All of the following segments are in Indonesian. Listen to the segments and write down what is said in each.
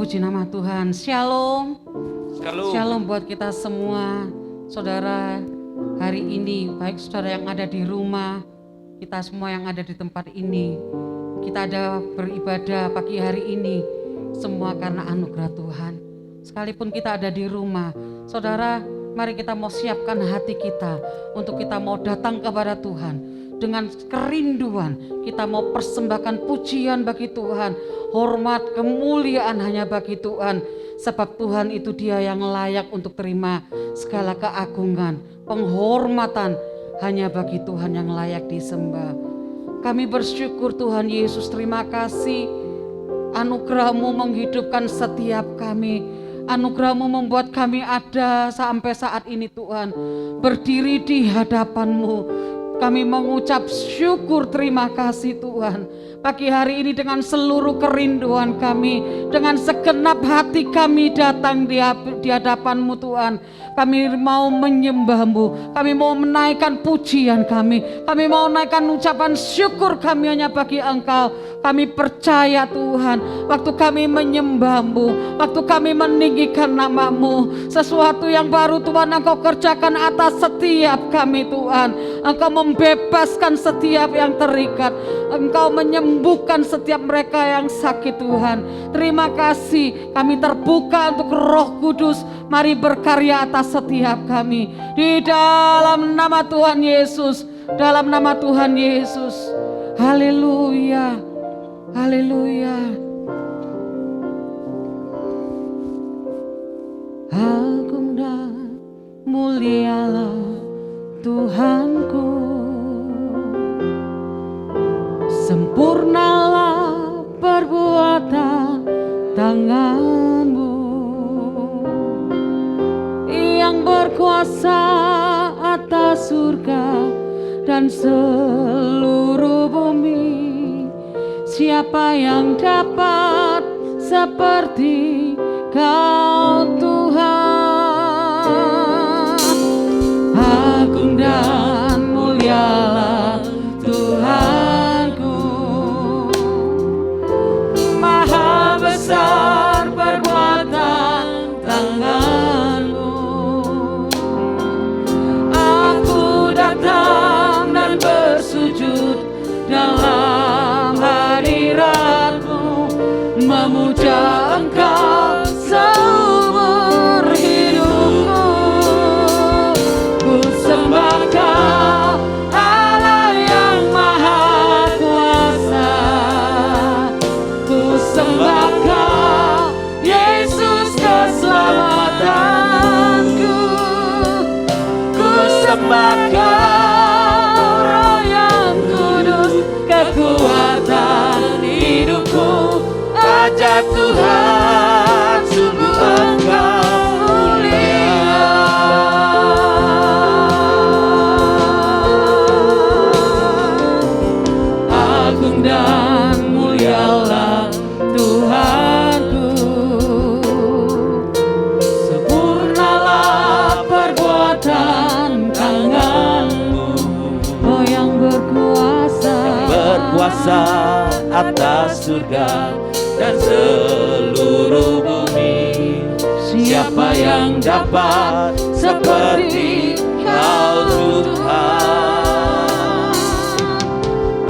Puji nama Tuhan. Shalom. Shalom. Shalom buat kita semua. Saudara, hari ini baik saudara yang ada di rumah, kita semua yang ada di tempat ini, kita ada beribadah pagi hari ini, semua karena anugerah Tuhan. Sekalipun kita ada di rumah, saudara, mari kita mau siapkan hati kita untuk kita mau datang kepada Tuhan. Dengan kerinduan kita mau persembahkan pujian bagi Tuhan, hormat kemuliaan hanya bagi Tuhan, sebab Tuhan itu Dia yang layak untuk terima segala keagungan, penghormatan hanya bagi Tuhan yang layak disembah. Kami bersyukur Tuhan Yesus, terima kasih anugerah-Mu menghidupkan setiap kami. Anugerah-Mu membuat kami ada sampai saat ini Tuhan, berdiri di hadapan-Mu. Kami mengucap syukur terima kasih Tuhan. Pagi hari ini dengan seluruh kerinduan kami, dengan segenap hati kami datang di hadapan-Mu Tuhan. Kami mau menyembah-Mu, kami mau menaikkan pujian kami mau menaikkan ucapan syukur kami hanya bagi Engkau. Kami percaya Tuhan, waktu kami menyembah-Mu, waktu kami meninggikan nama-Mu, sesuatu yang baru Tuhan Engkau kerjakan atas setiap kami Tuhan. Engkau membebaskan setiap yang terikat, Engkau menyembuhkan setiap mereka yang sakit Tuhan. Terima kasih, kami terbuka untuk Roh Kudus, mari berkarya atas setiap kami. Di dalam nama Tuhan Yesus, dalam nama Tuhan Yesus. Haleluya. Haleluya. Agung dan mulialah Tuhanku, sempurnalah perbuatan tangan-Mu, yang berkuasa atas surga dan seluruh bumi. Siapa yang dapat seperti Kau Tuhan? Agung dan mulialah Tuhanku, maha besar perbuatan tangan-Mu. Aku datang dan bersujud dalam hadirat-Mu, memuja Engkau seumur hidupku. Ku sembah Kau Allah yang maha kuasa, ku sembah Kau Yesus keselamatanku, ku sembah Kau Roh yang kudus, kekuatan hidupku. Ajak Tuhan, sungguh Engkau mulia. Agung dan mulialah Tuhanku, sempurnalah perbuatan tangan-Mu, Oh yang berkuasa atas surga dan seluruh bumi. Siapa yang dapat seperti Kau Tuhan?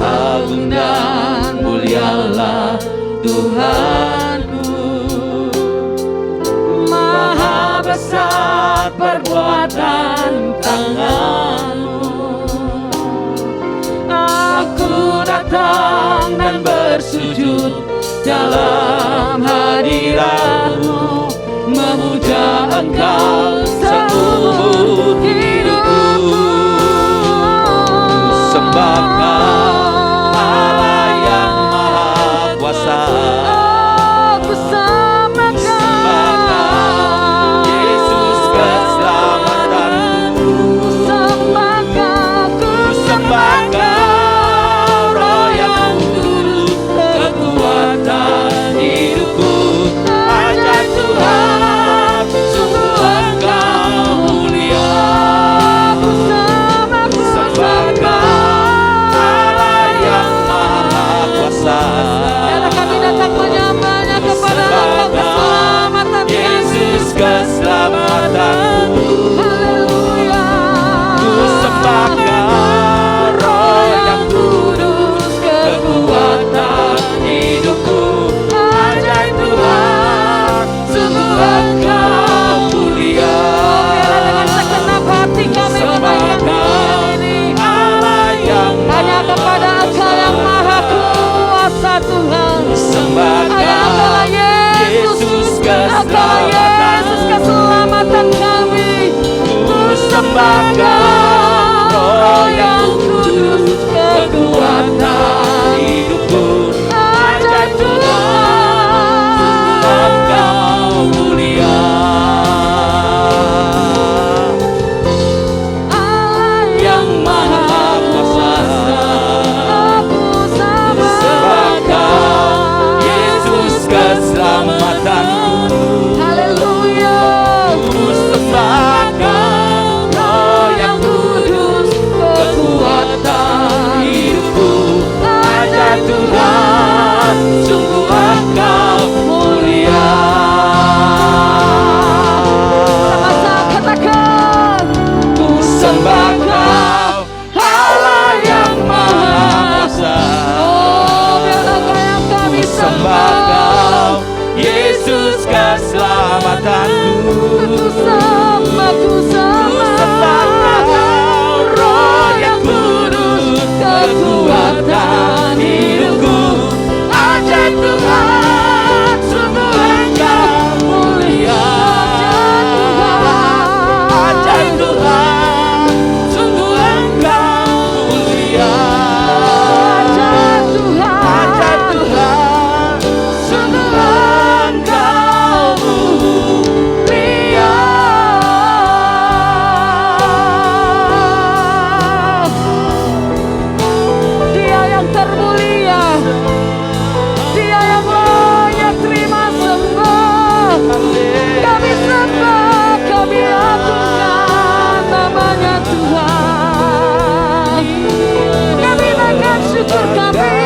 Agung dan mulialah Tuhanku, maha besar perbuatan tangan-Mu. Aku datang dan bersujud dalam hadirat-Mu, memuja Engkau seumur hidupku. Sembah Kau Allah yang maha kuasa, Aku sembah Kau Yesus keselamatanku. Ku sembah Kau, ku Sembah Kau Roh yang kudus, kekuatan hidupku. Ajak Tuhan, sungguh Engkau kekuatan hidupku. Ajaib Tuhan, sungguh Engkau mulia. Ajaib Tuhan, sungguh Engkau mulia. Ajaib Tuhan, sungguh Engkau mulia. Dia yang termulia, Dia yang layak terima sembah. Kami sembah, kami agungkan namanya Tuhan. Kami naikkan syukur kami,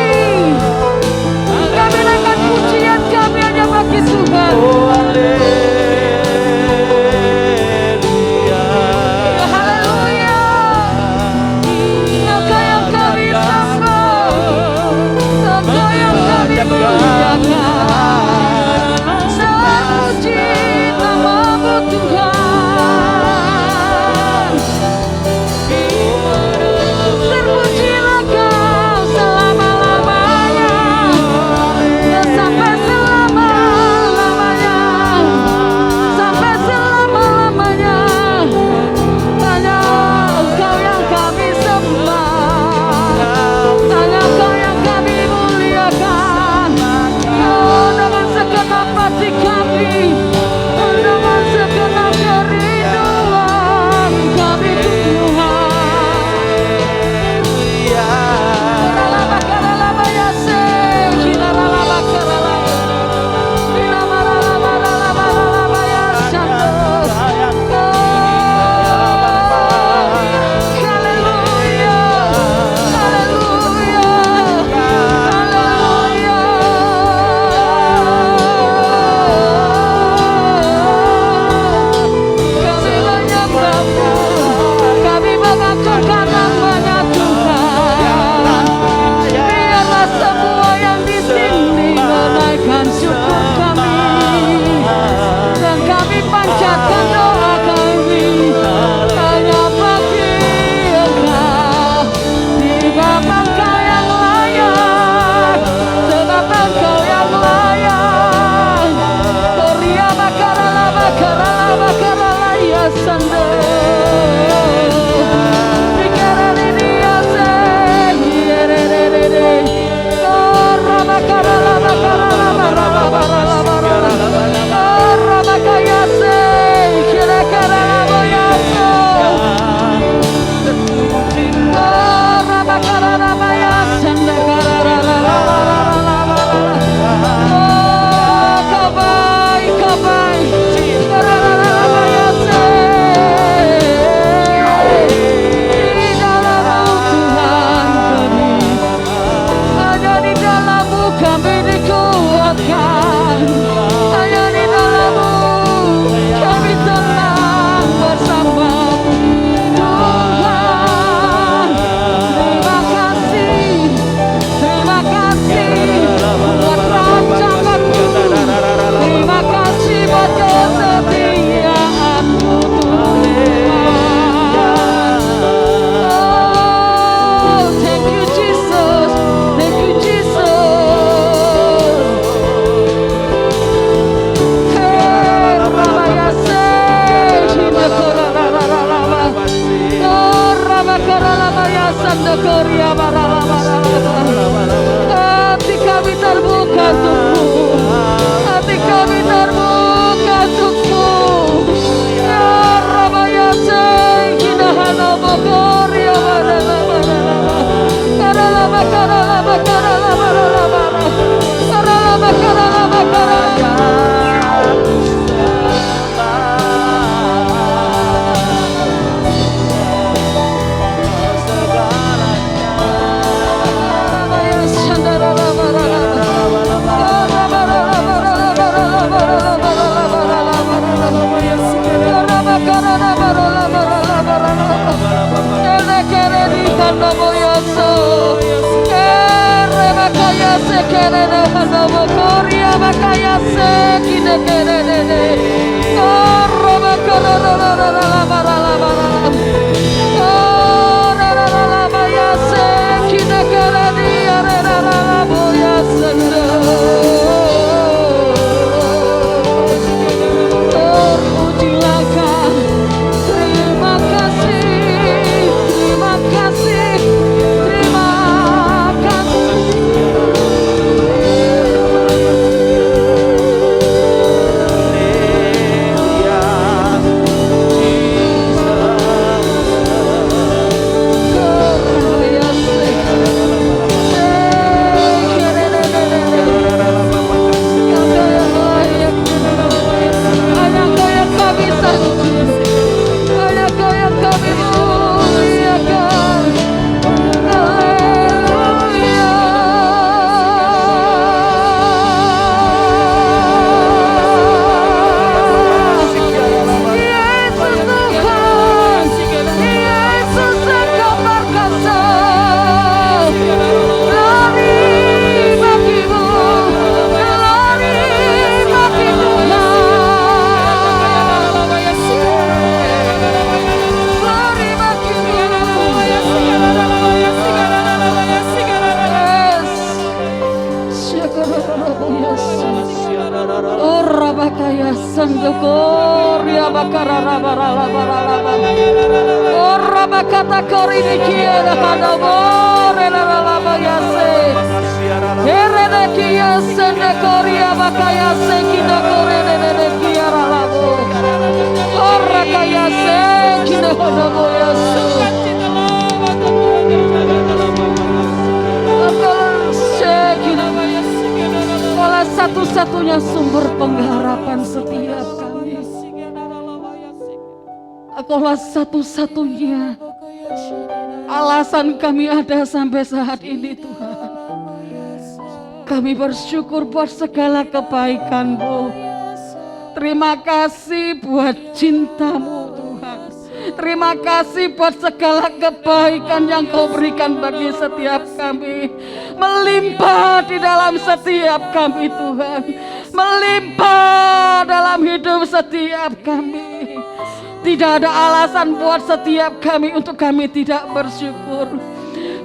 kami naikkan pujian kami hanya bagi Tuhan. Haleluya, Engkau yang kami sembah, Engkau yang kami muliakan. Terpuji namamu Tuhan, terpujilah Kau selama-lamanya, dan sampai selama-lamanya, sampai selama-lamanya. Hanya Engkau yang kami sembah, hanya Engkau yang kami muliakan. Oh, dengan segenap hati kami, dengan segenap kerinduan kami Tuhan. Kami mengagungkan namanya Tuhan. Biarlah semua yang di sini menaikkan syukur kami, dan kami panjatkan doa kami hanya bagi Engkau. Sebab Engkau yang layak, sebab Engkau yang layak. Korea bakarala bakarala bakarala ya sande. Hati kami terbuka untukmu, hati kami terbuka untukmu. Ya Rabbi ya Seh, kita hana bokor ya Kita sandokoria bakarara barala barala ora bakata korine kiera hadamore la la bayase herene kia sandokoria bakayase kina korene ne kiera labo ora kayase kina hadamoyasu Kaulah satu-satunya sumber pengharapan setiap kami. Kaulah satu-satunya alasan kami ada sampai saat ini Tuhan. Kami bersyukur buat segala kebaikan-Mu. Terima kasih buat cinta-Mu Tuhan. Terima kasih buat segala kebaikan yang Kau berikan bagi setiap kami. Melimpah di dalam setiap kami Tuhan. Melimpah dalam hidup setiap kami. Tidak ada alasan buat setiap kami untuk kami tidak bersyukur.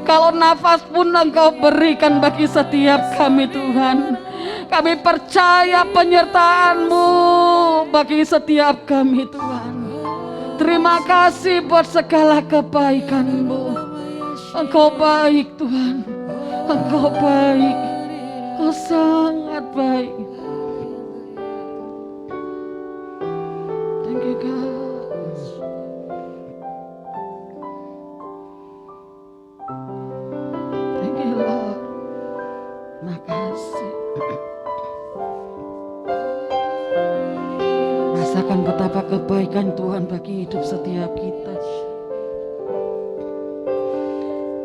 Kalau nafas pun Engkau berikan bagi setiap kami Tuhan. Kami percaya penyertaan-Mu bagi setiap kami Tuhan. Terima kasih buat segala kebaikan-Mu. Engkau baik Tuhan. Engkau baik. Engkau sangat baik. Thank you God. Thank you Lord. Makasih. Rasakan betapa kebaikan Tuhan bagi hidup setiap kita.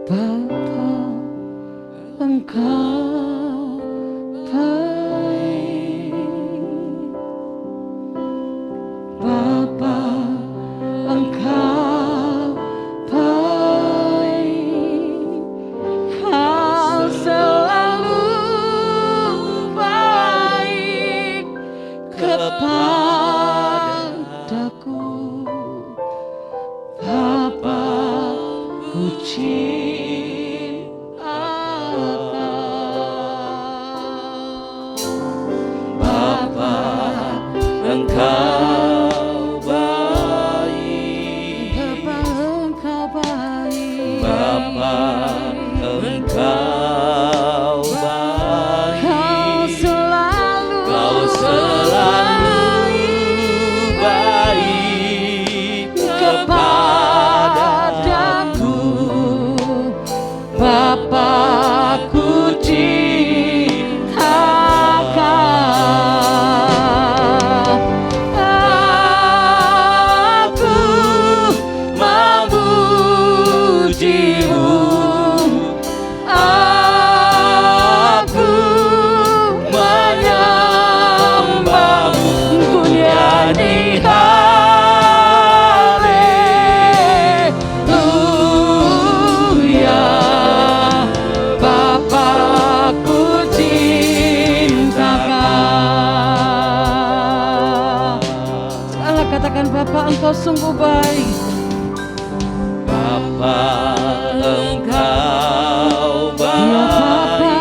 Bapa, Engkau baik. Bapa, Engkau baik. Kau selalu baik kepadaku. Bapa, ku cinta Kau. Bapa, Engkau baik. Bapa, Engkau baik. Bapa, Engkau baik. Kau selalu baik kepadaku. Bapa, ku cinta Kau. Aku memuji-Mu. Aku menyembah-Mu. ku nyanyi haleluya. Bapa, ku cinta Kau. Segala katakan Bapa, Engkau sungguh baik. Bapa, Engkau Ya Bapa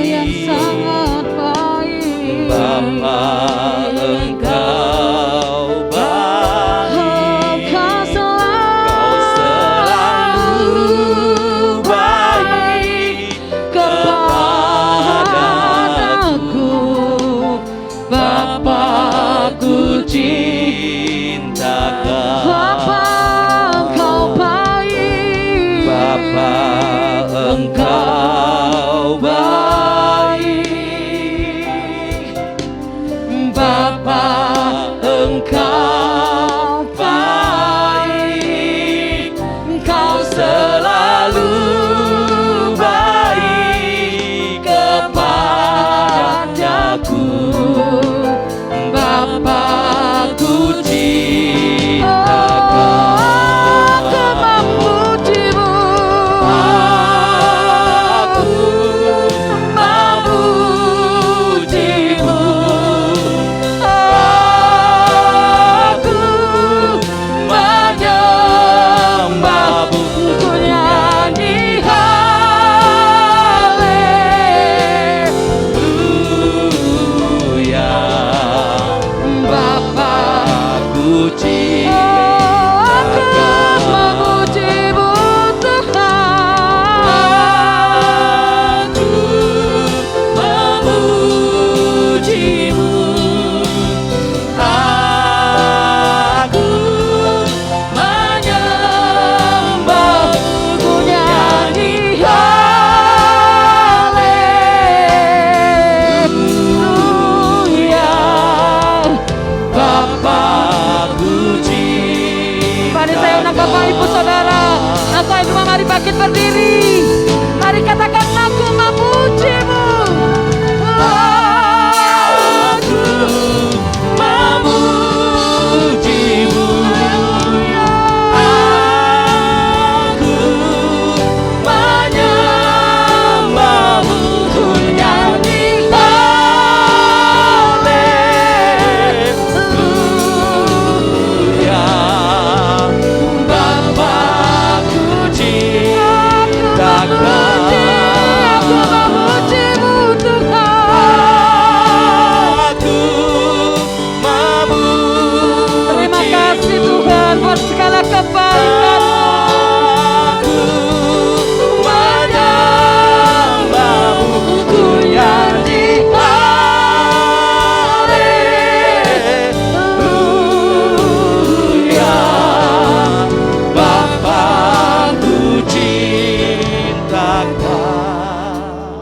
yang baik. sangat baik. Bapa, Engkau baik. Kau Kau selalu baik kepadaku. Bapa, Bapa, ku cinta Kau. Bapa,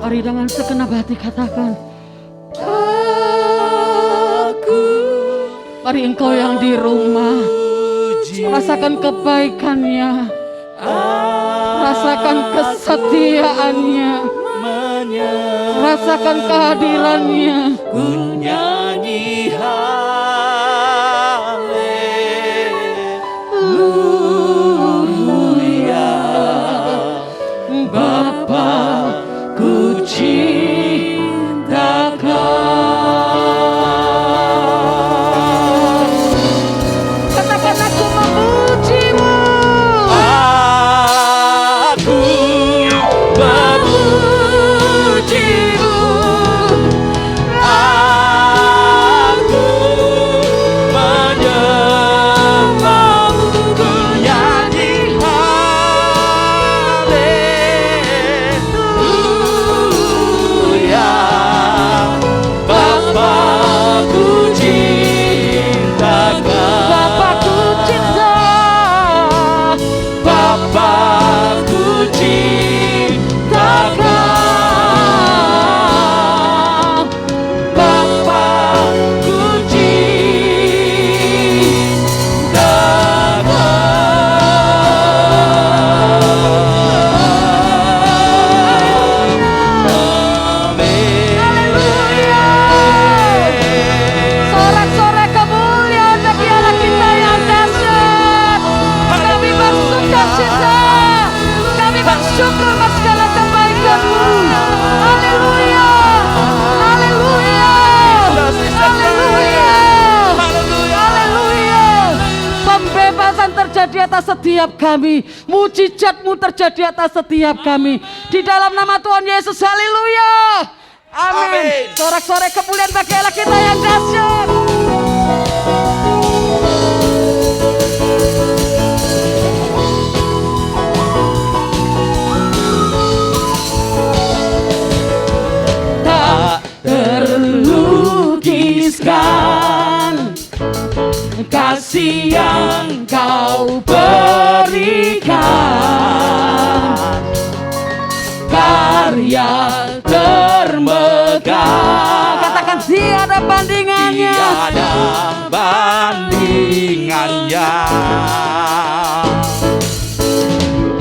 Mari dengan segenap hati katakan, Aku mari engkau yang di rumah, rasakan kebaikannya, rasakan kesetiaannya, rasakan kehadirannya. Ku nyanyi haleluya, Bapa ku cintakan. Katakan aku memujimu. Aku memujimu, aku menyembahmu, ku nyanyi haleluya, Bapakku cintakan. Bapakku cinta, Bapakku cintakan, Bapakku cintakan. sorak-sorai kemuliaan bagi Allah kita yang dahsyat. Kami bersuka cita, kami bersyukur atas segala kebaikan-Mu. Haleluya, haleluya, haleluya, haleluya. Pembebasan terjadi atas setiap kami, mujizat-Mu terjadi atas setiap kami. Di dalam nama Tuhan Yesus, haleluya. Amin. Amin. Sorak-sorai kemuliaan bagi Allah kita yang dahsyat. Tak terlukiskan kasih yang Kau berikan, karya termegah, Katakan tiada bandingannya. tiada bandingannya.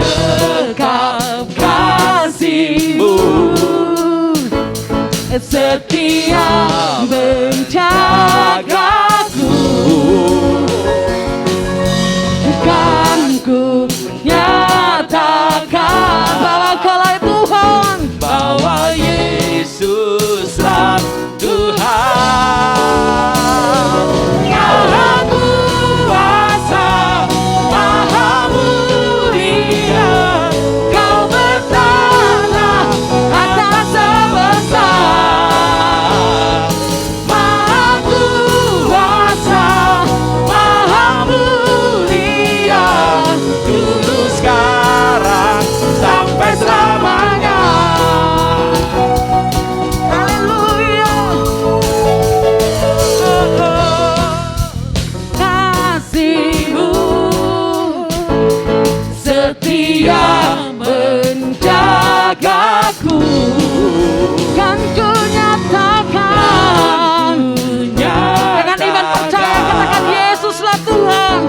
Dekap kasih-Mu, Setia menjagaku, kan ku nyatakan bahwa Kaulah Tuhan. bahwa Yesuslah Tuhan. Maha kuasa, maha mulia, Kau bertata atas semesta. Maha kuasa, maha mulia, dulu sekarang sampai selamanya. Haleluya. Kasih-Mu setia menjagaku, kan ku nyatakan. Dengan iman percaya katakan Yesuslah Tuhan.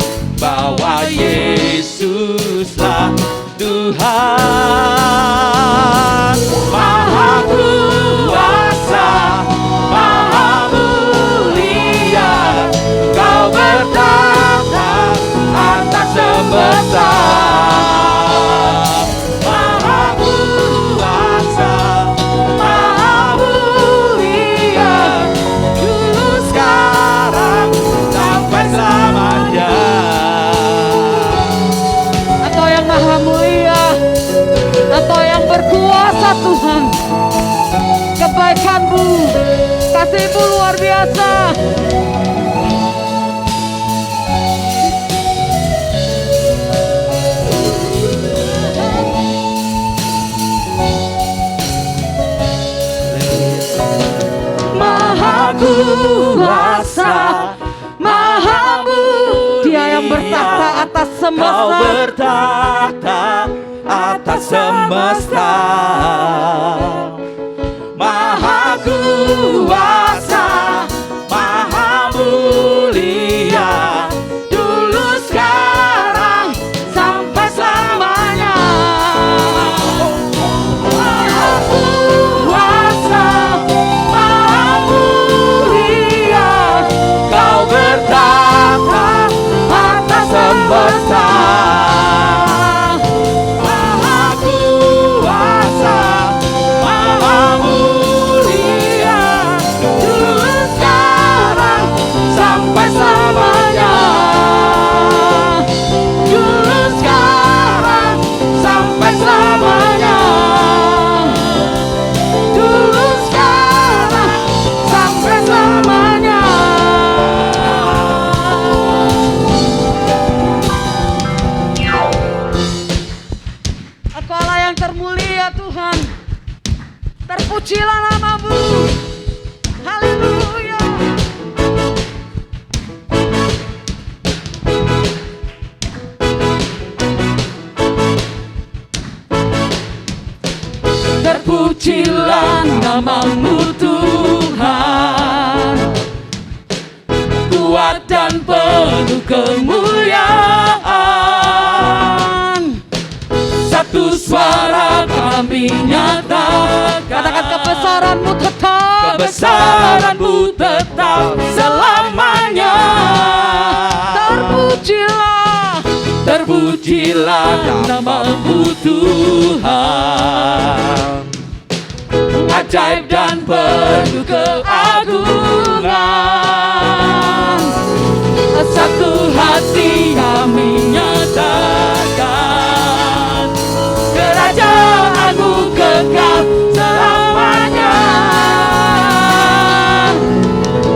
Bahwa Yesuslah Tuhan. Maha kuasa, maha mulia, Kau bertata atas semesta. Maha kuasa, maha mulia, dulu sekarang sampai selamanya. Atau yang maha mulia, atau yang berkuasa Tuhan. Kebaikan-Mu, kasih-Mu luar biasa. Maha kuasa, maha mulia, Dia yang bertahta atas Kau semesta. bertahta atas semesta. Terpujilah namamu. Haleluya. Terpujilah namamu Tuhan, kuat dan penuh kemuliaan. Satu suara kami nyatakan, Katakan kebesaranmu tetap. kebesaranmu tetap selamanya. Terpujilah. Terpujilah namamu Tuhan, ajaib dan penuh keagungan. Satu hati kami nyatakan, kerajaanmu kekal selamanya.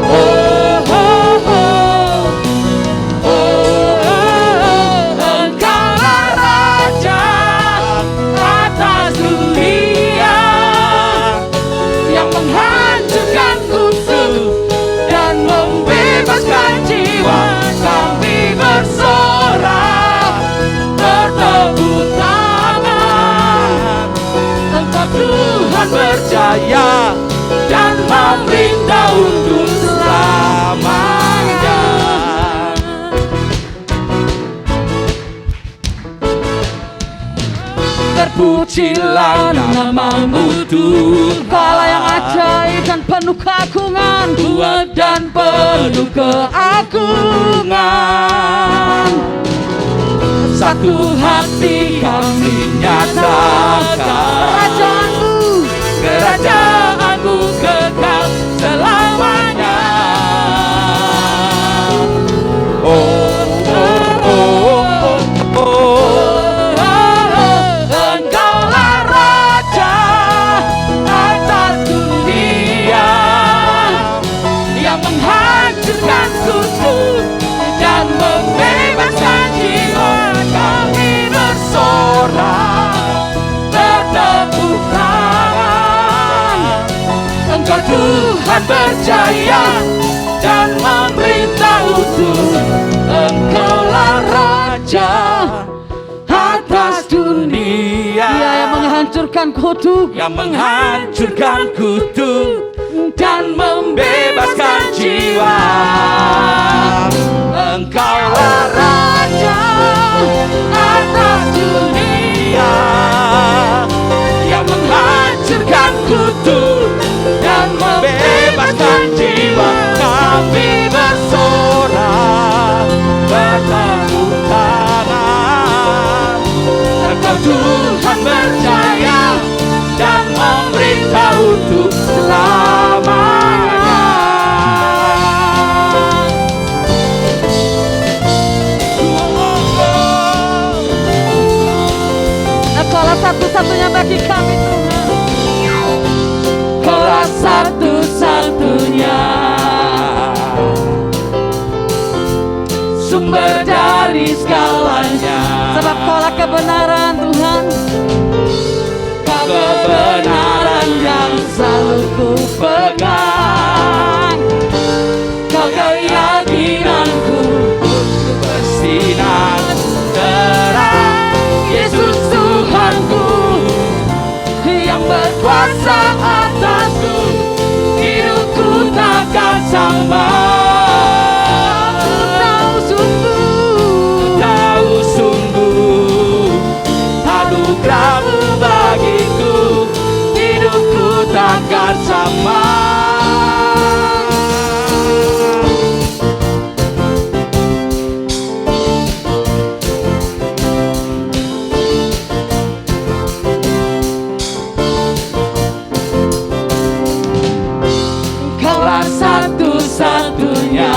Oh, oh, oh. Engkaulah Raja atas dunia, yang menghancurkan kutub dan membebaskan jiwa. Kami bersorak, bertepuk tangan. Engkau Tuhan berjaya dan memerintah untuk selamanya. Terpujilah namamu Tuhan, Engkaulah yang ajaib dan penuh keagungan. kuat dan penuh keagungan. Satu hati kami nyatakan, kerajaanmu kekal selamanya. Oh, oh, oh, oh, oh. Engkaulah Raja atas dunia, yang menghancurkan kutub dan membebaskan jiwa. Kami bersorak, bertepuk tangan. Engkau Tuhan berjaya dan memerintah utuh. Engkaulah Raja atas dunia, Dia yang menghancurkan kutub. yang menghancurkan kutub dan membebaskan jiwa. Engkaulah Raja atas dunia, yang menghancurkan kutub dan membebaskan jiwa. Kami bersorak, bertepuk tangan. Engkau Tuhan berjaya dan memerintah untuk selamanya. Engkaulah satu-satunya bagi kami Tuhan. Kaulah satu-satunya sumber dari segalanya. Sebab Kaulah kebenaran Tuhan. Kebenaran yang selalu ku pegang. Kau keyakinanku untuk bersinar terang. Yesus Tuhanku yang berkuasa atasku, hidupku takkan sama. Tahu sungguh anugerah-Mu bagiku, hidupku takkan sama. Kaulah satu-satunya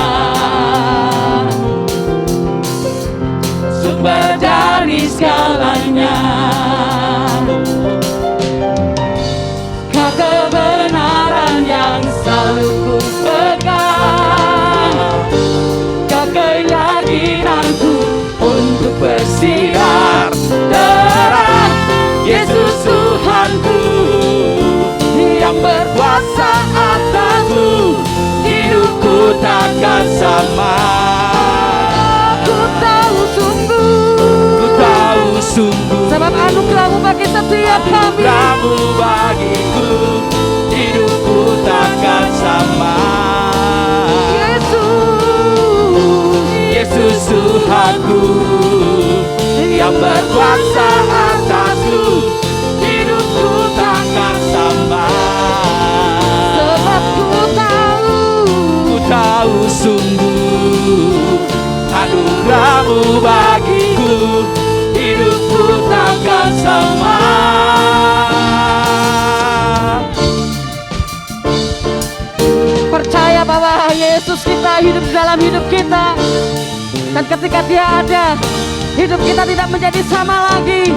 sumber dari segalanya. Kau kebenaran bagi setiap kami. Anugerahmu bagiku, hidupku takkan sama. Yesus Tuhanku yang berkuasa atasku, hidupku takkan sama. Sebab ku tahu sungguh anugerahmu bagiku, hidupku takkan sama. percaya bahwa Yesus kita hidup dalam hidup kita. Dan ketika Dia ada, hidup kita tidak menjadi sama lagi.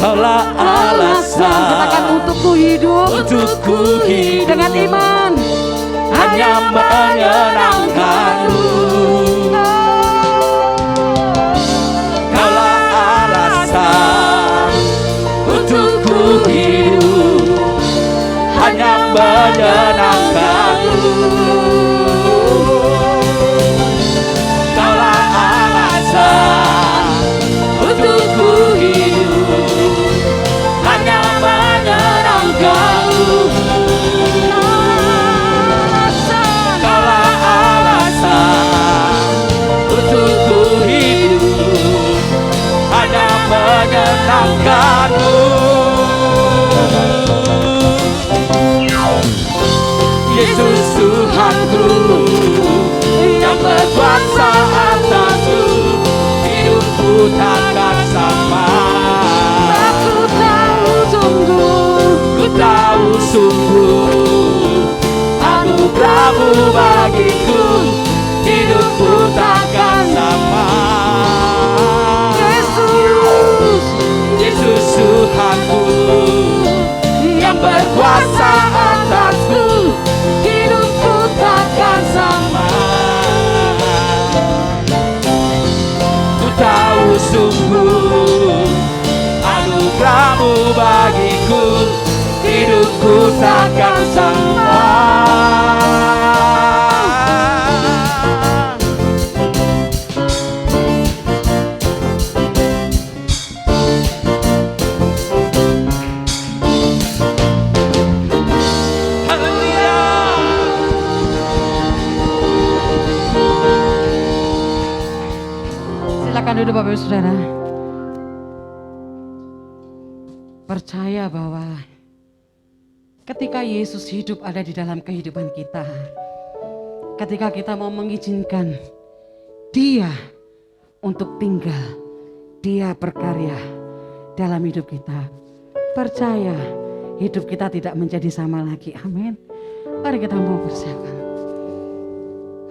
Kaulah alasan, katakan untukku hidup dengan iman, hanya menyenangkanmu. Kaulah alasan untukku hidup, hanya menyenangkanmu. Kaulah alasan untukku hidup, hanya menyenangkanmu. Kaulah alasan untukku hidup, hanya menyenangkanmu. Yesus Tuhanku yang berkuasa atasku, hidupku takkan sama. Ku tahu sungguh anugerahmu bagiku, hidupku takkan sama. Yesus Tuhanku yang berkuasa atasku, hidupku takkan sama. Ku tahu sungguh anugerahmu bagiku, hidupku takkan sama. Silakan duduk Bapak Ibu Saudara. Percaya bahwa ketika Yesus hidup ada di dalam kehidupan kita, ketika kita mau mengizinkan Dia untuk tinggal, Dia berkarya dalam hidup kita, percaya hidup kita tidak menjadi sama lagi. Amin. Mari kita mau persiapkan.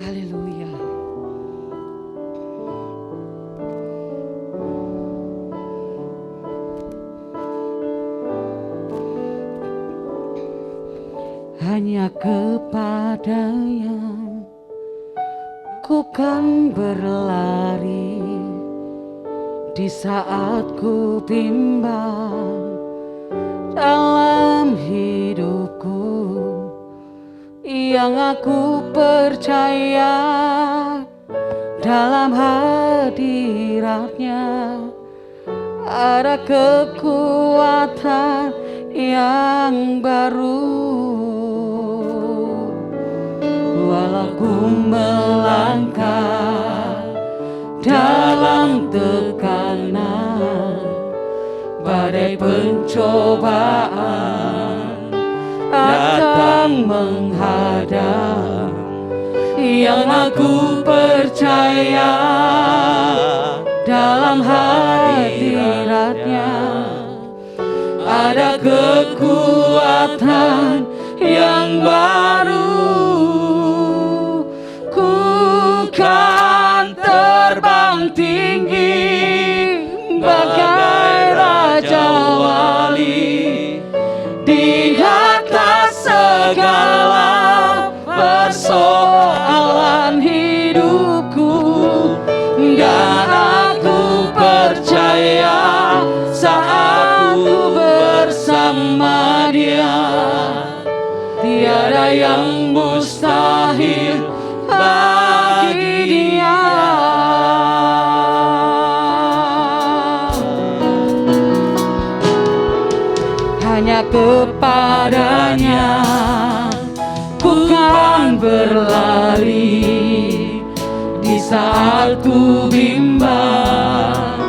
Haleluya. Hanya kepadanya ku kan berlari di saat ku bimbang dalam hidupku, yang aku percaya dalam hadiratnya ada kekuatan yang baru. Walau ku melangkah dalam tekanan, badai pencobaan datang menghadang, yang aku percaya dalam hadiratnya ada kekuatan yang baru. Kan terbang tinggi bagai raja wali di atas segala persoalan hidupku, dan aku percaya saat aku bersama Dia tiada yang mustahil bagi Dia. kepadanya, bukan berlari di saat ku bimbang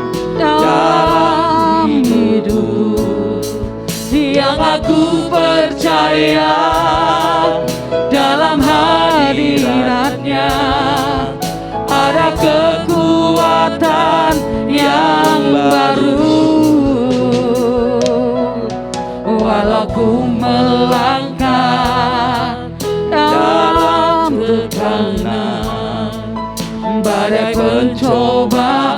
dalam hidup. Yang aku percaya dalam hadiratnya ada kekuatan yang baru. Walau ku melangkah dalam tekanan, badai pencobaan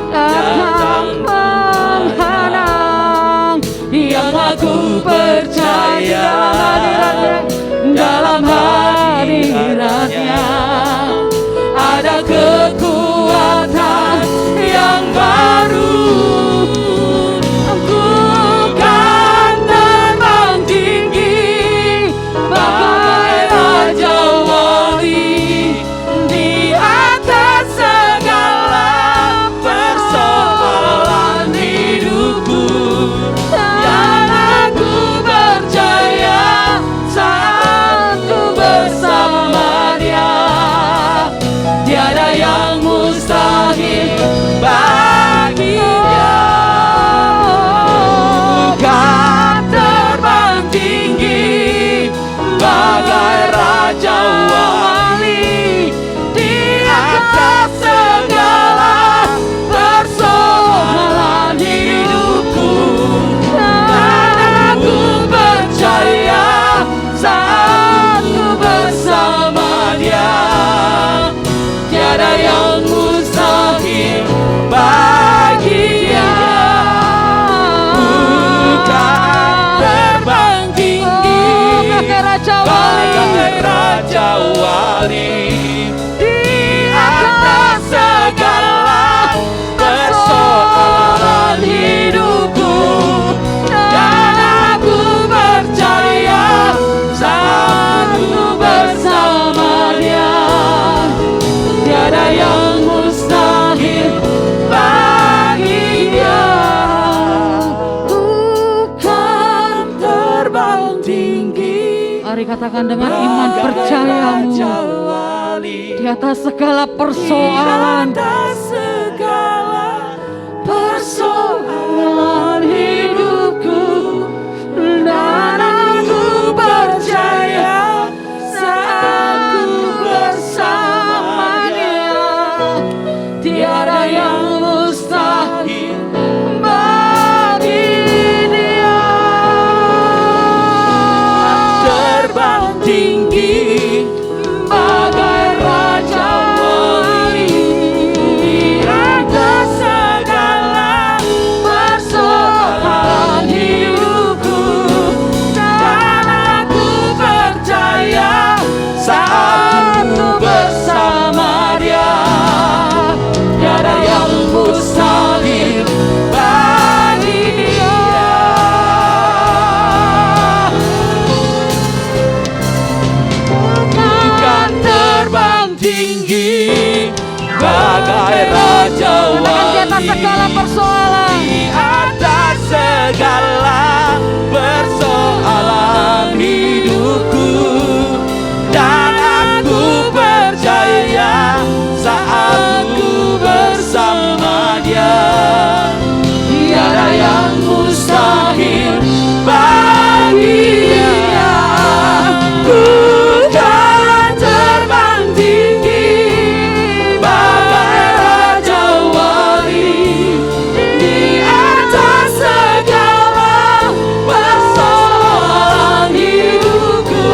datang menghadang, yang aku percaya dalam hadiratnya ada kekuatan yang baru. Bukan terbang tinggi bagai raja wali di atas segala persoalan hidupku, yang aku percaya saat ku bersama Dia, tiada yang mustahil bagi Dia. Bukan terbang tinggi bagai raja wali di atas segala persoalan hidupku, dan aku percaya saat ku bersama Dia, tiada yang mustahil bagi Dia. Bukan terbang tinggi bagai raja wali di atas segala persoalan hidupku, dan aku percaya saat ku bersama Dia, tiada yang mustahil bagi Dia. Bukan terbang tinggi. Mari katakan dengan iman percayamu di atas segala persoalan, persoalan hidupku, dan aku percaya saat ku bersama Dia, tiada yang mustahil bagi Dia. Terbang tinggi bagai raja wali di atas segala persoalan hidupku, dan aku percaya saat ku bersama Dia, tiada yang mustahil bagi Dia. Bukan terbang tinggi bagai raja wali di atas segala persoalan, di atas segala persoalan hidupku, dan aku percaya saat ku bersama Dia, tiada yang mustahil bagi Dia. Bukan terbang tinggi bagai raja wali di atas segala persoalan hidupku,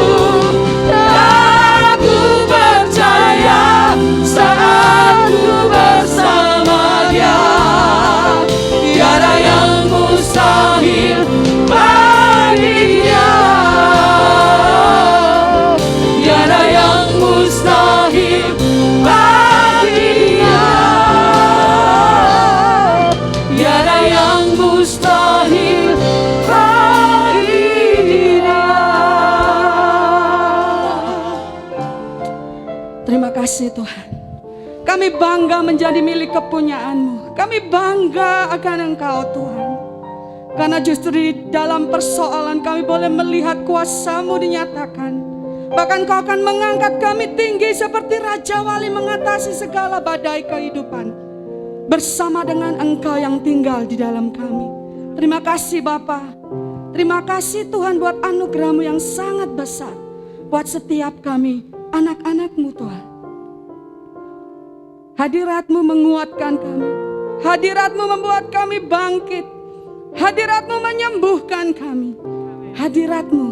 dan aku percaya saat ku bersama Dia, tiada yang mustahil bagi Dia, tiada yang mustahil bagi Dia, tiada yang mustahil bagi Dia. Terima kasih Tuhan. Kami bangga menjadi milik kepunyaan-Mu. Kami bangga akan Engkau Tuhan. Karena justru di dalam persoalan kami boleh melihat kuasa-Mu dinyatakan. Bahkan Kau akan mengangkat kami tinggi seperti Raja Wali mengatasi segala badai kehidupan. Bersama dengan Engkau yang tinggal di dalam kami. Terima kasih Bapa. Terima kasih Tuhan buat anugerah-Mu yang sangat besar. Buat setiap kami, anak-anak-Mu Tuhan. Hadirat-Mu menguatkan kami. Hadirat-Mu membuat kami bangkit. Hadirat-Mu menyembuhkan kami. Hadirat-Mu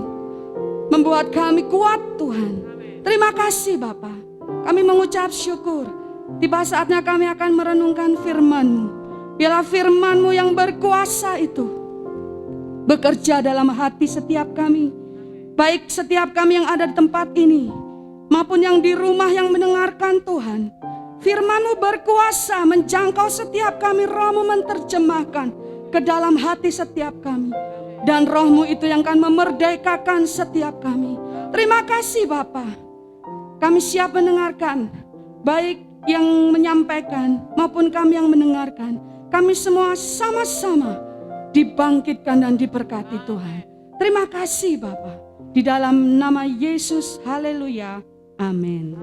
membuat kami kuat Tuhan. Terima kasih Bapa. Kami mengucap syukur. Tiba saatnya kami akan merenungkan firman-Mu. Biarlah firman-Mu yang berkuasa itu bekerja dalam hati setiap kami. Baik setiap kami yang ada di tempat ini maupun yang di rumah yang mendengarkan Tuhan. Firman-Mu berkuasa menjangkau setiap kami. Roh-Mu menerjemahkan ke dalam hati setiap kami. Dan Roh-Mu itu yang akan memerdekakan setiap kami. Terima kasih Bapa. Kami siap mendengarkan. Baik yang menyampaikan maupun kami yang mendengarkan. Kami semua sama-sama dibangkitkan dan diberkati Tuhan. Terima kasih Bapa. Di dalam nama Yesus, haleluya, amin.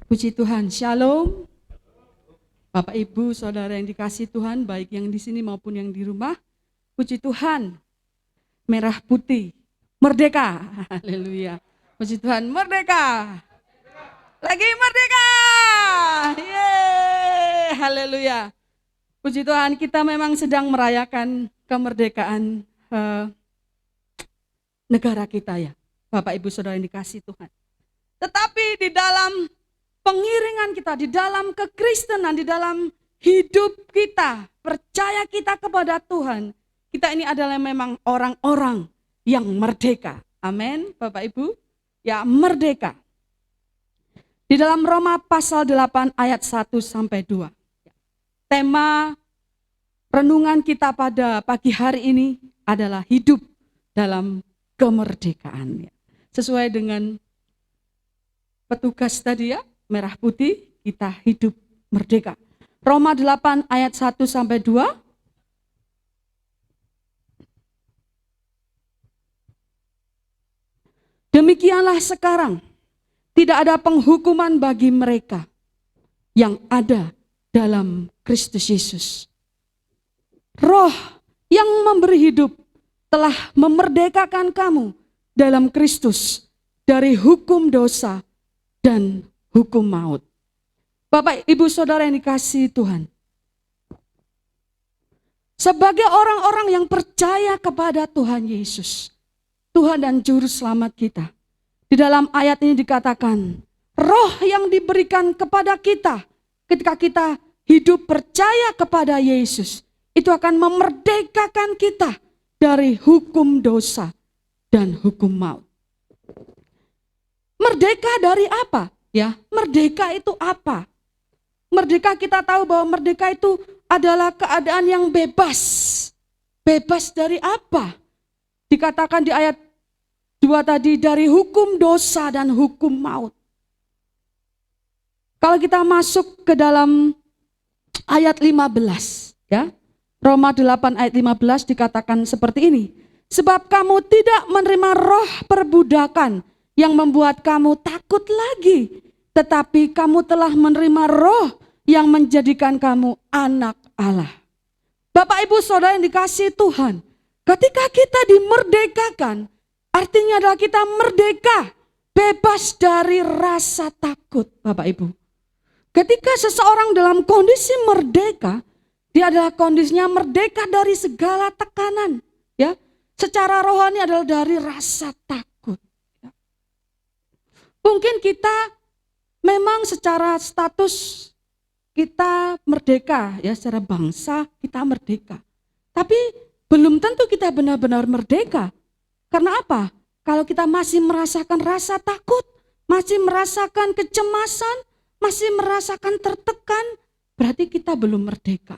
Puji Tuhan, shalom. Bapak, Ibu, Saudara yang dikasihi Tuhan, baik yang di sini maupun yang di rumah. Puji Tuhan, merah putih, merdeka. Haleluya. Puji Tuhan, merdeka. Lagi merdeka. Yeay, haleluya. Puji Tuhan, kita memang sedang merayakan kemerdekaan negara kita ya. Bapak, Ibu, Saudara yang dikasihi Tuhan. Tetapi di dalam pengiringan kita, di dalam kekristenan, di dalam hidup kita, percaya kita kepada Tuhan, kita ini adalah memang orang-orang yang merdeka. Amin, Bapak Ibu. Ya, merdeka. Di dalam Roma pasal 8 ayat 1 sampai 2. Tema renungan kita pada pagi hari ini adalah hidup dalam kemerdekaan. Sesuai dengan petugas tadi ya, merah putih, kita hidup merdeka. Roma 8 ayat 1 sampai 2. Demikianlah sekarang, tidak ada penghukuman bagi mereka yang ada dalam Kristus Yesus. Roh yang memberi hidup telah memerdekakan kamu dalam Kristus dari hukum dosa dan hukum maut. Bapak, Ibu, Saudara yang dikasihi Tuhan. Sebagai orang-orang yang percaya kepada Tuhan Yesus, Tuhan dan Juru Selamat kita. Di dalam ayat ini dikatakan, roh yang diberikan kepada kita ketika kita hidup percaya kepada Yesus, itu akan memerdekakan kita dari hukum dosa dan hukum maut. Merdeka dari apa? Ya, merdeka itu apa? Merdeka, kita tahu bahwa merdeka itu adalah keadaan yang bebas. Bebas dari apa? Dikatakan di ayat 2 tadi, dari hukum dosa dan hukum maut. Kalau kita masuk ke dalam ayat 15, ya, Roma 8 ayat 15 dikatakan seperti ini. Sebab kamu tidak menerima roh perbudakan yang membuat kamu takut lagi, tetapi kamu telah menerima roh yang menjadikan kamu anak Allah. Bapak, Ibu, Saudara yang dikasihi Tuhan, ketika kita dimerdekakan, artinya adalah kita merdeka, bebas dari rasa takut, Bapak Ibu. Ketika seseorang dalam kondisi merdeka, dia adalah kondisinya merdeka dari segala tekanan, ya. Secara rohani adalah dari rasa takut. Ya. Mungkin kita memang secara status kita merdeka, ya, secara bangsa kita merdeka. Tapi belum tentu kita benar-benar merdeka. Karena apa? Kalau kita masih merasakan rasa takut, masih merasakan kecemasan, masih merasakan tertekan, berarti kita belum merdeka.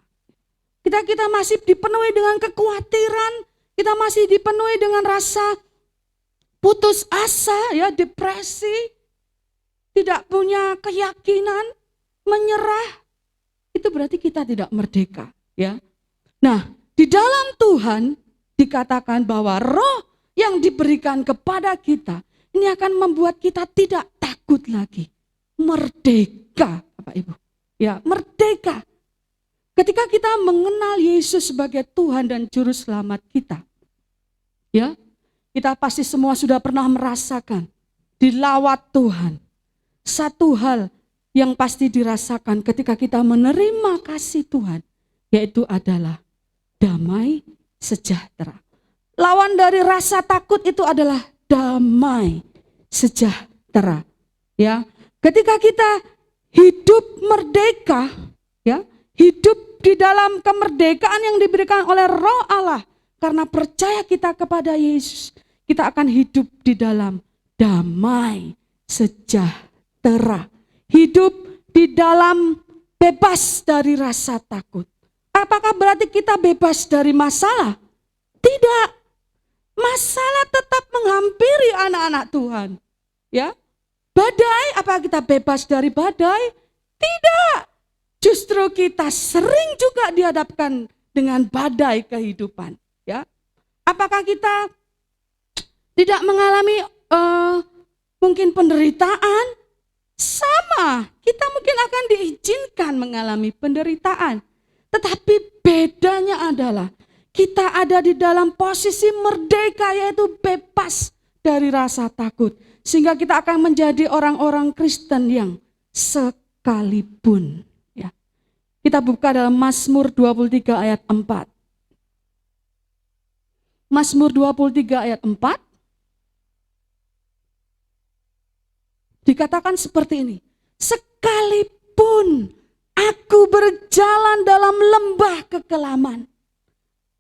Kita masih dipenuhi dengan kekhawatiran, kita masih dipenuhi dengan rasa putus asa, ya, depresi, tidak punya keyakinan, menyerah. Itu berarti kita tidak merdeka, ya. Nah, di dalam Tuhan dikatakan bahwa roh yang diberikan kepada kita ini akan membuat kita tidak takut lagi. Merdeka, Bapak Ibu. Ya, merdeka. Ketika kita mengenal Yesus sebagai Tuhan dan Juru Selamat kita, ya, kita pasti semua sudah pernah merasakan dilawat Tuhan. Satu hal yang pasti dirasakan ketika kita menerima kasih Tuhan, yaitu adalah damai sejahtera. Lawan dari rasa takut itu adalah damai sejahtera. Ya, ketika kita hidup merdeka, ya, hidup di dalam kemerdekaan yang diberikan oleh Roh Allah, karena percaya kita kepada Yesus, kita akan hidup di dalam damai sejahtera. Hidup di dalam bebas dari rasa takut. Apakah berarti kita bebas dari masalah? Tidak. Masalah tetap menghampiri anak-anak Tuhan. Ya. Badai, apakah kita bebas dari badai? Tidak. Justru kita sering juga dihadapkan dengan badai kehidupan. Ya. Apakah kita tidak mengalami mungkin penderitaan? Sama, kita mungkin akan diizinkan mengalami penderitaan. Tetapi bedanya adalah kita ada di dalam posisi merdeka, yaitu bebas dari rasa takut. Sehingga kita akan menjadi orang-orang Kristen yang sekalipun. Ya. Kita buka dalam Mazmur 23 ayat 4. Mazmur 23 ayat 4. Dikatakan seperti ini, sekalipun aku berjalan dalam lembah kekelaman,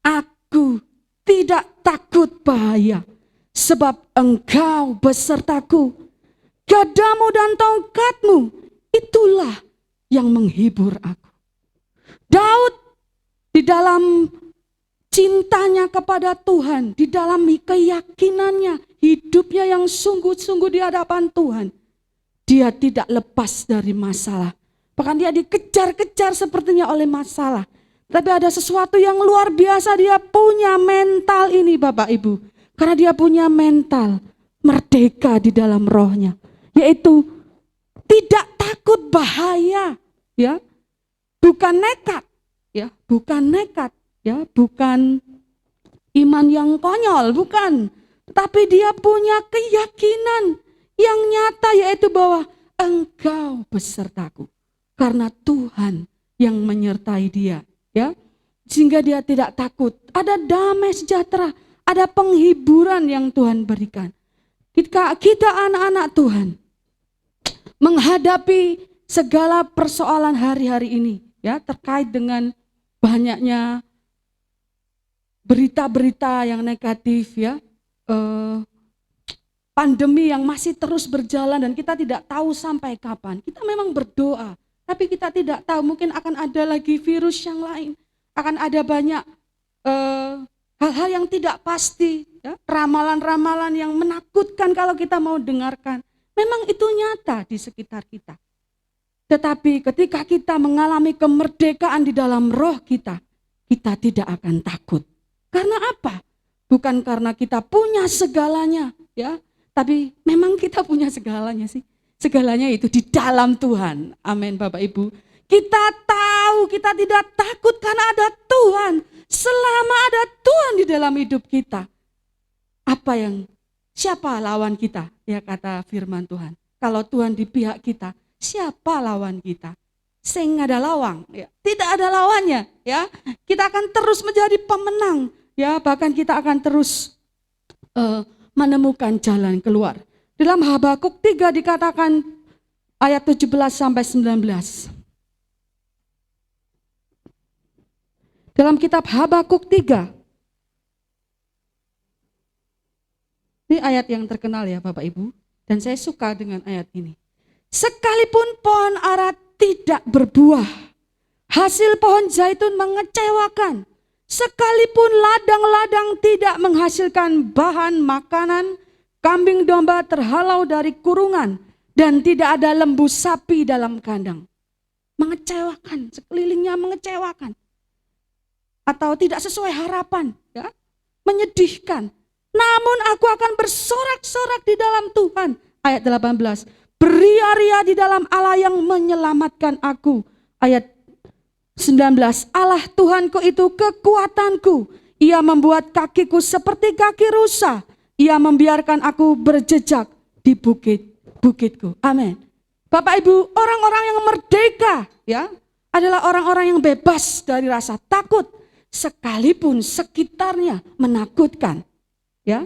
aku tidak takut bahaya, sebab Engkau besertaku. Gadamu dan tongkatmu, itulah yang menghibur aku. Daud di dalam cintanya kepada Tuhan, di dalam keyakinannya, hidupnya yang sungguh-sungguh di hadapan Tuhan, dia tidak lepas dari masalah. Bahkan dia dikejar-kejar sepertinya oleh masalah. Tapi ada sesuatu yang luar biasa, dia punya mental ini Bapak Ibu. Karena dia punya mental merdeka di dalam rohnya. Yaitu tidak takut bahaya. Ya, bukan nekat. Ya, bukan nekat. Ya, bukan iman yang konyol, bukan. Tapi dia punya keyakinan yang nyata, yaitu bahwa Engkau besertaku. Karena Tuhan yang menyertai dia, ya. Sehingga dia tidak takut. Ada damai sejahtera, ada penghiburan yang Tuhan berikan. Kita anak-anak Tuhan menghadapi segala persoalan hari-hari ini, ya, terkait dengan banyaknya berita-berita yang negatif, ya. Pandemi yang masih terus berjalan dan kita tidak tahu sampai kapan. Kita memang berdoa, tapi kita tidak tahu, mungkin akan ada lagi virus yang lain. Akan ada banyak hal-hal yang tidak pasti, ya, ramalan-ramalan yang menakutkan kalau kita mau dengarkan. Memang itu nyata di sekitar kita. Tetapi ketika kita mengalami kemerdekaan di dalam roh kita, kita tidak akan takut. Karena apa? Bukan karena kita punya segalanya, ya. Tapi memang kita punya segalanya sih. Segalanya itu di dalam Tuhan. Amin Bapak Ibu. Kita tahu kita tidak takut karena ada Tuhan. Selama ada Tuhan di dalam hidup kita. Siapa lawan kita? Ya, kata firman Tuhan. Kalau Tuhan di pihak kita, siapa lawan kita? Sing ada lawang, ya. Tidak ada lawannya, ya. Kita akan terus menjadi pemenang, ya. Bahkan kita akan terus menemukan jalan keluar. Dalam Habakuk 3 dikatakan ayat 17 sampai 19. Dalam kitab Habakuk 3. Ini ayat yang terkenal ya Bapak Ibu, dan saya suka dengan ayat ini. Sekalipun pohon ara tidak berbuah, hasil pohon zaitun mengecewakan. Sekalipun ladang-ladang tidak menghasilkan bahan makanan, kambing domba terhalau dari kurungan, dan tidak ada lembu sapi dalam kandang. Mengecewakan, sekelilingnya mengecewakan. atau tidak sesuai harapan, ya, menyedihkan. Namun aku akan bersorak-sorak di dalam Tuhan. Ayat 18. Beria-ria di dalam Allah yang menyelamatkan aku. Ayat 19. Allah Tuhanku itu kekuatanku. Ia membuat kakiku seperti kaki rusa. Ia membiarkan aku berjejak di bukit-bukitku. Amin. Bapak Ibu, orang-orang yang merdeka, ya, adalah orang-orang yang bebas dari rasa takut sekalipun sekitarnya menakutkan, ya.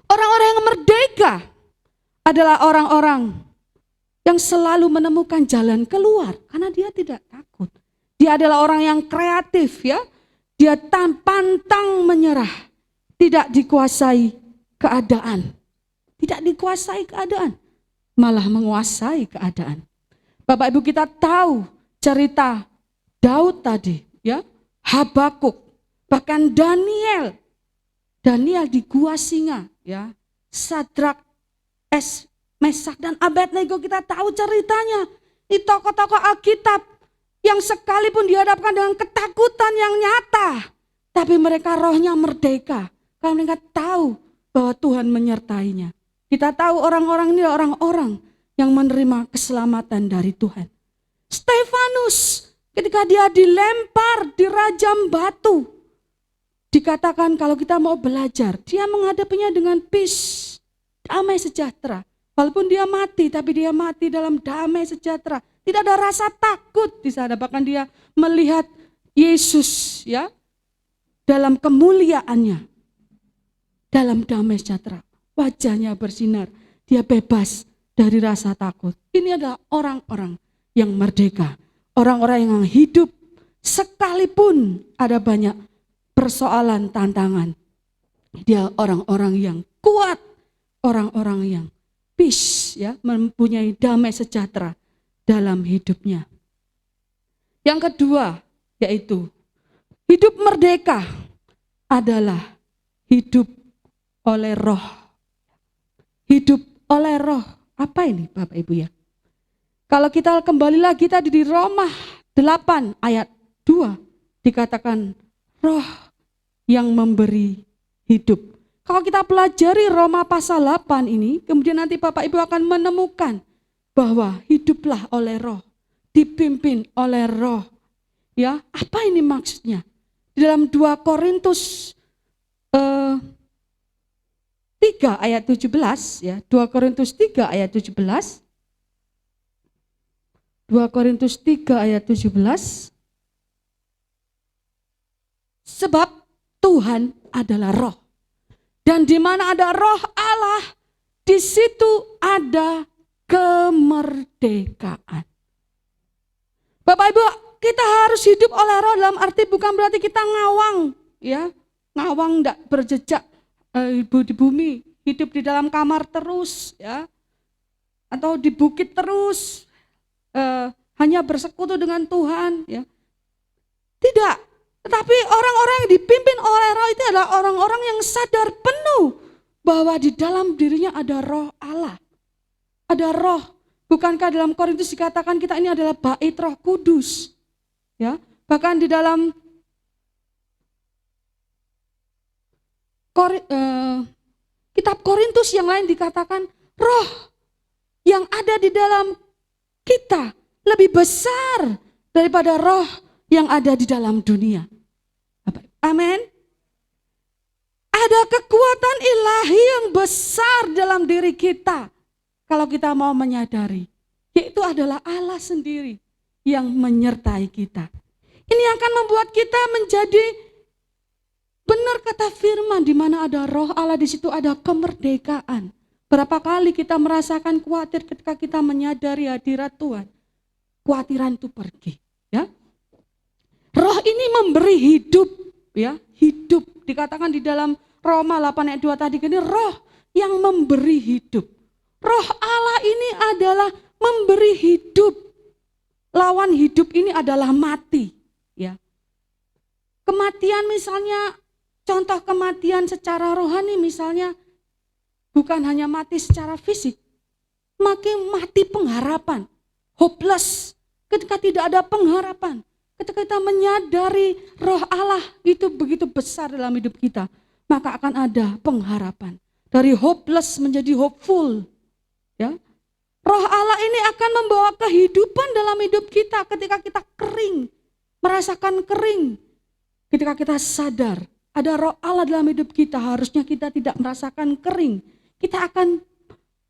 Orang-orang yang merdeka adalah orang-orang yang selalu menemukan jalan keluar karena dia tidak takut. Dia adalah orang yang kreatif, ya. Dia pantang menyerah, tidak dikuasai keadaan. Tidak dikuasai keadaan, malah menguasai keadaan. Bapak Ibu, kita tahu cerita Daud tadi, ya, Habakuk, bahkan Daniel di gua singa, ya, Sadrak, Mesak dan Abednego, kita tahu ceritanya. Ini tokoh-tokoh Alkitab yang sekalipun dihadapkan dengan ketakutan yang nyata, tapi mereka rohnya merdeka karena mereka tahu bahwa Tuhan menyertainya. Kita tahu orang-orang ini orang-orang yang menerima keselamatan dari Tuhan. Stefanus ketika dia dilempar, dirajam batu, dikatakan kalau kita mau belajar, dia menghadapinya dengan peace, damai sejahtera. Walaupun dia mati, tapi dia mati dalam damai sejahtera. Tidak ada rasa takut di sana, bahkan dia melihat Yesus, ya, dalam kemuliaannya, dalam damai sejahtera. Wajahnya bersinar, dia bebas dari rasa takut. Ini adalah orang-orang yang merdeka, orang-orang yang hidup sekalipun ada banyak persoalan, tantangan. Dia orang-orang yang kuat, orang-orang yang peace, ya, mempunyai damai sejahtera dalam hidupnya. Yang kedua yaitu hidup merdeka adalah hidup oleh roh. Hidup oleh roh. Apa ini Bapak Ibu, ya? Kalau kita kembali lagi tadi di Roma 8 ayat 2 dikatakan roh yang memberi hidup. Kalau kita pelajari Roma pasal 8 ini, kemudian nanti Bapak Ibu akan menemukan bahwa hiduplah oleh roh, dipimpin oleh roh. Ya, apa ini maksudnya? Di dalam 2 Korintus 3 ayat 17, ya, 2 Korintus 3 ayat 17. 2 Korintus 3 ayat 17. Sebab Tuhan adalah roh. Dan di mana ada roh Allah, di situ ada kemerdekaan. Bapak Ibu, kita harus hidup oleh roh dalam arti bukan berarti kita ngawang, ya. Ngawang enggak berjejak di bumi, hidup di dalam kamar terus, ya. Atau di bukit terus, hanya bersekutu dengan Tuhan, ya. Tidak. Tetapi orang-orang yang dipimpin oleh roh itu adalah orang-orang yang sadar penuh bahwa di dalam dirinya ada roh Allah. Ada roh. Bukankah dalam Korintus dikatakan kita ini adalah bait Roh Kudus? Ya, bahkan di dalam kitab Korintus yang lain dikatakan roh yang ada di dalam kita lebih besar daripada roh yang ada di dalam dunia. Amin. Ada kekuatan ilahi yang besar dalam diri kita kalau kita mau menyadari, yaitu adalah Allah sendiri yang menyertai kita. Ini akan membuat kita menjadi benar kata firman, di mana ada roh Allah di situ ada kemerdekaan. Berapa kali kita merasakan khawatir ketika kita menyadari hadirat Tuhan, kekhawatiran itu pergi, ya. Roh ini memberi hidup, ya, hidup. Dikatakan di dalam Roma 8 ayat 2 tadi, ini roh yang memberi hidup. Roh Allah ini adalah memberi hidup. Lawan hidup ini adalah mati, ya. Kematian misalnya, contoh kematian secara rohani misalnya, bukan hanya mati secara fisik, makin mati pengharapan, hopeless, ketika tidak ada pengharapan. ketika kita menyadari roh Allah itu begitu besar dalam hidup kita, maka akan ada pengharapan. Dari hopeless menjadi hopeful. Ya. Roh Allah ini akan membawa kehidupan dalam hidup kita ketika kita kering, merasakan kering. Ketika kita sadar ada roh Allah dalam hidup kita, harusnya kita tidak merasakan kering. Kita akan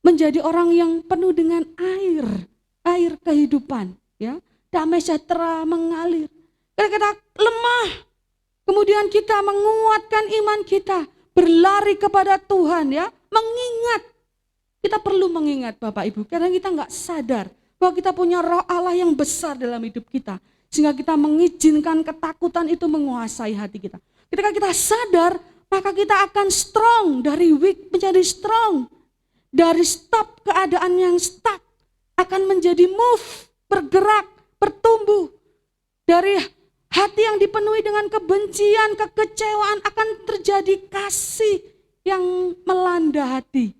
menjadi orang yang penuh dengan air kehidupan. Ya. Damai sejahtera mengalir. Ketika kita lemah, kemudian kita menguatkan iman kita, berlari kepada Tuhan, ya, mengingat. Kita perlu mengingat Bapak Ibu, karena kita nggak sadar bahwa kita punya roh Allah yang besar dalam hidup kita, sehingga kita mengizinkan ketakutan itu menguasai hati kita. Ketika kita sadar, maka kita akan strong, dari weak menjadi strong, dari stop keadaan yang stuck akan menjadi move, bergerak, bertumbuh. Dari hati yang dipenuhi dengan kebencian, kekecewaan akan terjadi kasih yang melanda hati.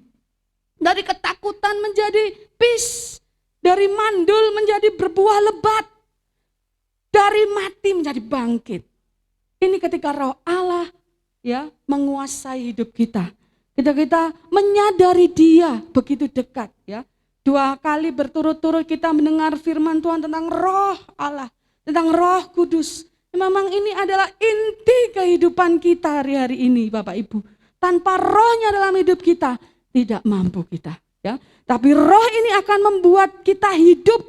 Dari ketakutan menjadi peace, dari mandul menjadi berbuah lebat, dari mati menjadi bangkit. Ini ketika roh Allah, ya, menguasai hidup kita. Ketika kita menyadari Dia begitu dekat, ya. 2 kali berturut-turut kita mendengar firman Tuhan tentang roh Allah, tentang Roh Kudus. Memang ini adalah inti kehidupan kita hari-hari ini, Bapak Ibu. Tanpa rohnya dalam hidup kita, tidak mampu kita. Ya. Tapi roh ini akan membuat kita hidup,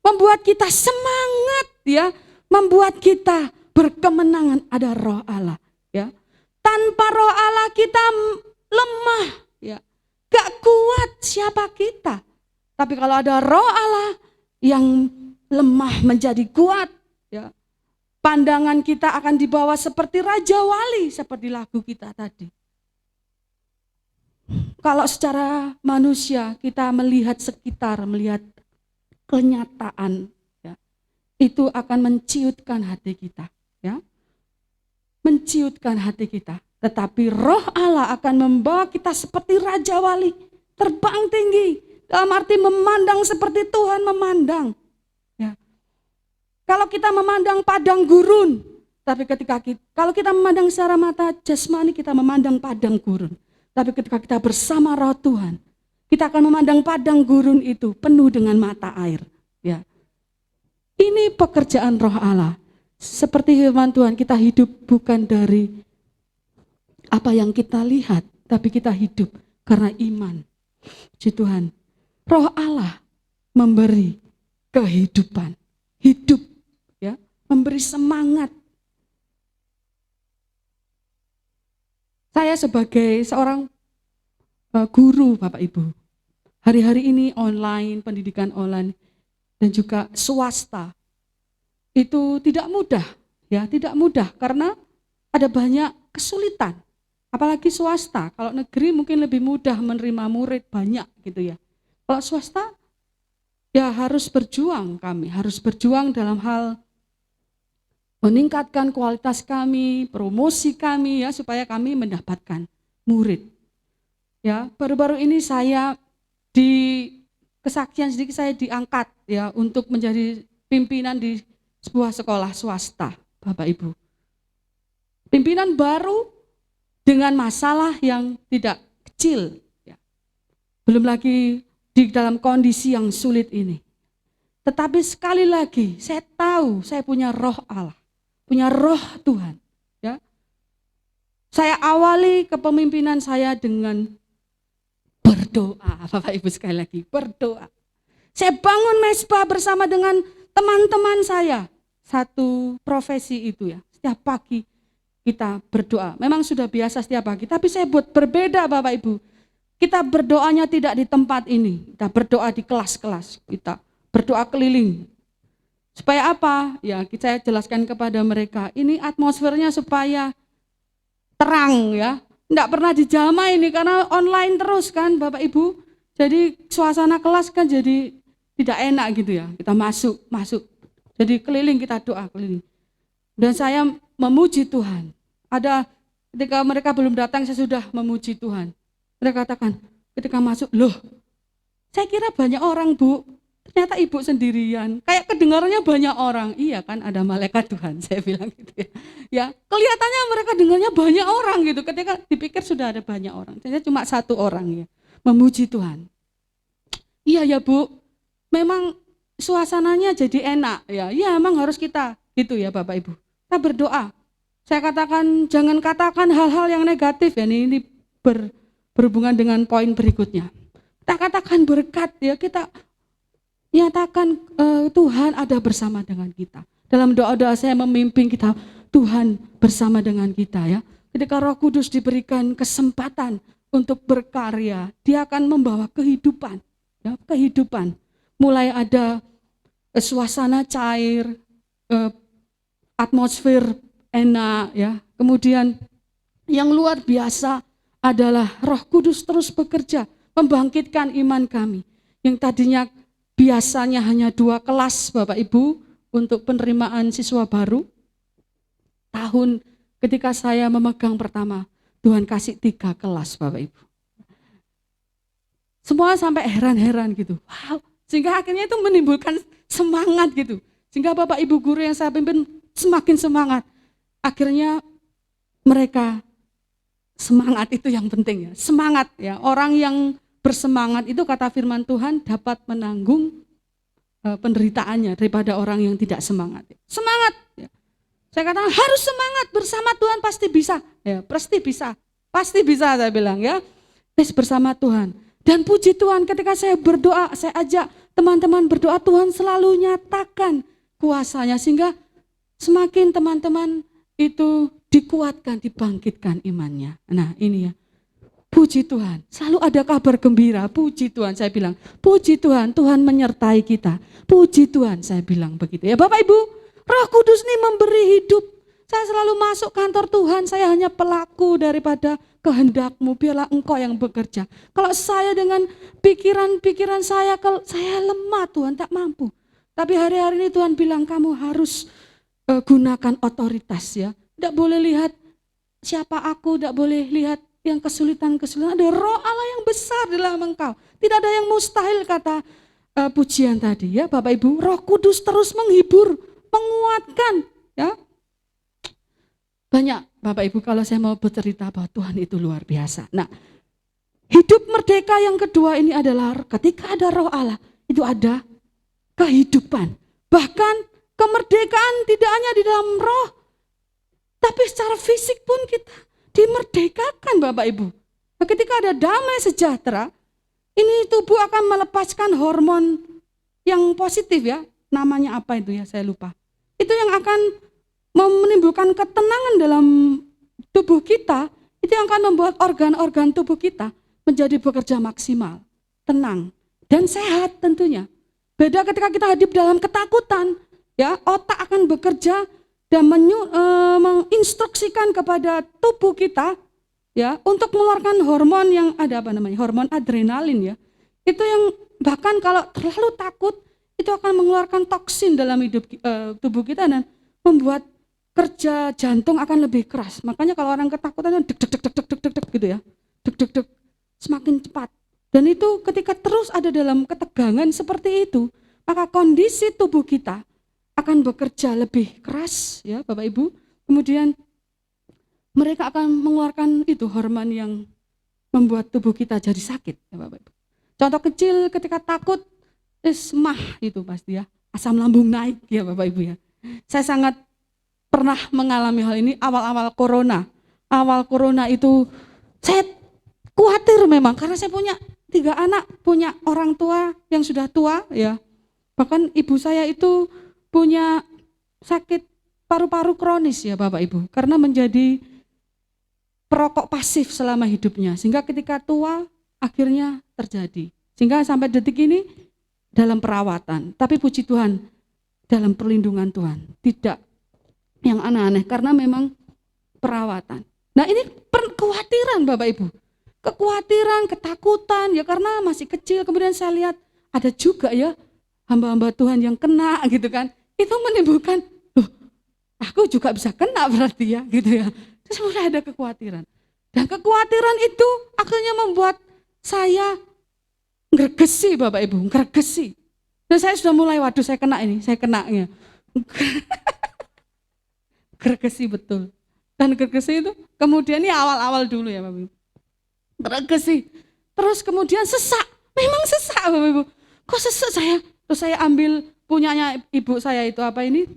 membuat kita semangat, ya, membuat kita berkemenangan. Ada roh Allah. Ya. Tanpa roh Allah kita lemah, ya. Gak kuat siapa kita. Tapi kalau ada roh Allah yang lemah menjadi kuat, ya, pandangan kita akan dibawa seperti Raja Wali, seperti lagu kita tadi. Kalau secara manusia kita melihat sekitar, melihat kenyataan, ya, itu akan menciutkan hati kita, ya, menciutkan hati kita. Tetapi roh Allah akan membawa kita seperti Raja Wali, terbang tinggi. Dalam arti memandang seperti Tuhan memandang. Ya. Kalau kita memandang padang gurun, tapi kalau kita memandang secara mata jasmani, kita memandang padang gurun. Tapi ketika kita bersama roh Tuhan, kita akan memandang padang gurun itu penuh dengan mata air. Ya. Ini pekerjaan roh Allah. Seperti firman Tuhan, kita hidup bukan dari apa yang kita lihat, tapi kita hidup karena iman. Puji Tuhan. Roh Allah memberi kehidupan, hidup, ya, memberi semangat. Saya sebagai seorang guru, Bapak Ibu, hari-hari ini online, pendidikan online, dan juga swasta, itu tidak mudah, ya, tidak mudah karena ada banyak kesulitan. Apalagi swasta, kalau negeri mungkin lebih mudah menerima murid banyak gitu ya. Kalau swasta, ya harus berjuang kami, harus berjuang dalam hal meningkatkan kualitas kami, promosi kami, ya, supaya kami mendapatkan murid. Ya, baru-baru ini saya di kesaksian sedikit, saya diangkat, ya, untuk menjadi pimpinan di sebuah sekolah swasta, Bapak Ibu. Pimpinan baru dengan masalah yang tidak kecil, ya. Belum lagi di dalam kondisi yang sulit ini. Tetapi sekali lagi, saya tahu saya punya roh Allah, punya roh Tuhan. Ya. Saya awali kepemimpinan saya dengan berdoa, Bapak Ibu, sekali lagi, berdoa. Saya bangun mesbah bersama dengan teman-teman saya, satu profesi itu, ya. Setiap pagi kita berdoa. Memang sudah biasa setiap pagi, tapi saya buat berbeda, Bapak Ibu. Kita berdoanya tidak di tempat ini, kita berdoa di kelas-kelas, kita berdoa keliling. Supaya apa? Ya, saya jelaskan kepada mereka, ini atmosfernya supaya terang, ya. Enggak pernah dijamah ini karena online terus kan, Bapak Ibu. Jadi suasana kelas kan jadi tidak enak gitu ya. Kita masuk. Jadi keliling, kita doa keliling. Dan saya memuji Tuhan. Ada ketika mereka belum datang, saya sudah memuji Tuhan. Mereka katakan ketika masuk, loh, saya kira banyak orang, Bu, ternyata ibu sendirian, kayak kedengarannya banyak orang. Iya kan, ada malaikat Tuhan, saya bilang gitu ya. Ya, kelihatannya mereka dengarnya banyak orang gitu, ketika dipikir sudah ada banyak orang, ternyata cuma satu orang ya, memuji Tuhan. Iya ya Bu, memang suasananya jadi enak ya. Iya, emang harus kita gitu ya Bapak Ibu. Kita berdoa. Saya katakan jangan katakan hal-hal yang negatif ya, ini berhubungan dengan poin berikutnya. Kita katakan berkat ya, kita nyatakan Tuhan ada bersama dengan kita. Dalam doa-doa saya memimpin kita, Tuhan bersama dengan kita ya. Ketika Roh Kudus diberikan kesempatan untuk berkarya, Dia akan membawa kehidupan ya, kehidupan. Mulai ada suasana cair, atmosfer enak ya. Kemudian yang luar biasa adalah Roh Kudus terus bekerja membangkitkan iman kami. Yang tadinya biasanya hanya 2 kelas Bapak Ibu untuk penerimaan siswa baru. Tahun ketika saya memegang pertama, Tuhan kasih 3 kelas Bapak Ibu. Semua sampai heran-heran gitu. Wow, sehingga akhirnya itu menimbulkan semangat gitu. Sehingga Bapak Ibu guru yang saya pimpin semakin semangat. Akhirnya mereka semangat itu yang penting ya. Semangat ya. Orang yang bersemangat itu kata firman Tuhan dapat menanggung penderitaannya daripada orang yang tidak semangat. Semangat. Ya. Saya katakan harus semangat, bersama Tuhan pasti bisa. Ya, pasti bisa. Pasti bisa saya bilang ya. Bersama Tuhan. Dan puji Tuhan ketika saya berdoa, saya ajak teman-teman berdoa, Tuhan selalu nyatakan kuasanya sehingga semakin teman-teman itu dikuatkan, dibangkitkan imannya. Nah ini ya, puji Tuhan, selalu ada kabar gembira, puji Tuhan saya bilang, puji Tuhan, Tuhan menyertai kita, puji Tuhan saya bilang begitu. Ya Bapak Ibu, Roh Kudus ini memberi hidup, saya selalu masuk kantor Tuhan, saya hanya pelaku daripada kehendak-Mu, biarlah Engkau yang bekerja. Kalau saya dengan pikiran-pikiran saya, kalau saya lemah Tuhan, tak mampu. Tapi hari-hari ini Tuhan bilang kamu harus gunakan otoritas ya. Tidak boleh lihat siapa aku, tidak boleh lihat yang kesulitan-kesulitan. Ada Roh Allah yang besar dalam engkau. Tidak ada yang mustahil kata pujian tadi ya Bapak Ibu. Roh Kudus terus menghibur, menguatkan ya. Banyak Bapak Ibu kalau saya mau bercerita bahwa Tuhan itu luar biasa. Nah, hidup merdeka yang kedua ini adalah ketika ada Roh Allah, itu ada kehidupan. Bahkan kemerdekaan tidak hanya di dalam roh, tapi secara fisik pun kita dimerdekakan Bapak Ibu. Nah, ketika ada damai sejahtera, ini tubuh akan melepaskan hormon yang positif ya. Namanya apa itu ya, saya lupa. Itu yang akan menimbulkan ketenangan dalam tubuh kita, itu yang akan membuat organ-organ tubuh kita menjadi bekerja maksimal, tenang, dan sehat tentunya. Beda ketika kita hidup dalam ketakutan, ya otak akan bekerja dan menginstruksikan kepada tubuh kita, ya untuk mengeluarkan hormon yang ada hormon adrenalin ya. Itu yang bahkan kalau terlalu takut itu akan mengeluarkan toksin dalam hidup tubuh kita dan membuat kerja jantung akan lebih keras. Makanya kalau orang ketakutan deg deg deg deg deg deg deg gitu ya. Deg deg deg semakin cepat. Dan itu ketika terus ada dalam ketegangan seperti itu, maka kondisi tubuh kita akan bekerja lebih keras ya Bapak Ibu. Kemudian mereka akan mengeluarkan itu hormon yang membuat tubuh kita jadi sakit ya Bapak Ibu. Contoh kecil ketika takut, mah itu pasti ya, asam lambung naik ya Bapak Ibu ya. Saya sangat pernah mengalami hal ini awal-awal corona. Awal corona itu saya khawatir memang karena saya punya 3 anak, punya orang tua yang sudah tua ya. Bahkan ibu saya itu punya sakit paru-paru kronis ya Bapak Ibu. Karena menjadi perokok pasif selama hidupnya. Sehingga ketika tua akhirnya terjadi. Sehingga sampai detik ini dalam perawatan. Tapi puji Tuhan dalam perlindungan Tuhan. Tidak yang aneh-aneh karena memang perawatan. Nah ini kekhawatiran Bapak Ibu. Kekhawatiran, ketakutan ya karena masih kecil. Kemudian saya lihat ada juga ya hamba-hamba Tuhan yang kena gitu kan. Itu menimbulkan, loh aku juga bisa kena berarti ya gitu ya. Terus mulai ada kekhawatiran. Dan kekhawatiran itu akhirnya membuat saya ngergesi Bapak Ibu, ngergesi. Dan saya sudah mulai, waduh saya kena ya. Gregesi betul. Dan gregesi itu kemudian ini awal-awal dulu ya Bapak Ibu. Gregesi. Terus kemudian sesak. Memang sesak Bapak Ibu. Kok sesak saya? Terus saya ambil punyanya ibu saya itu apa ini?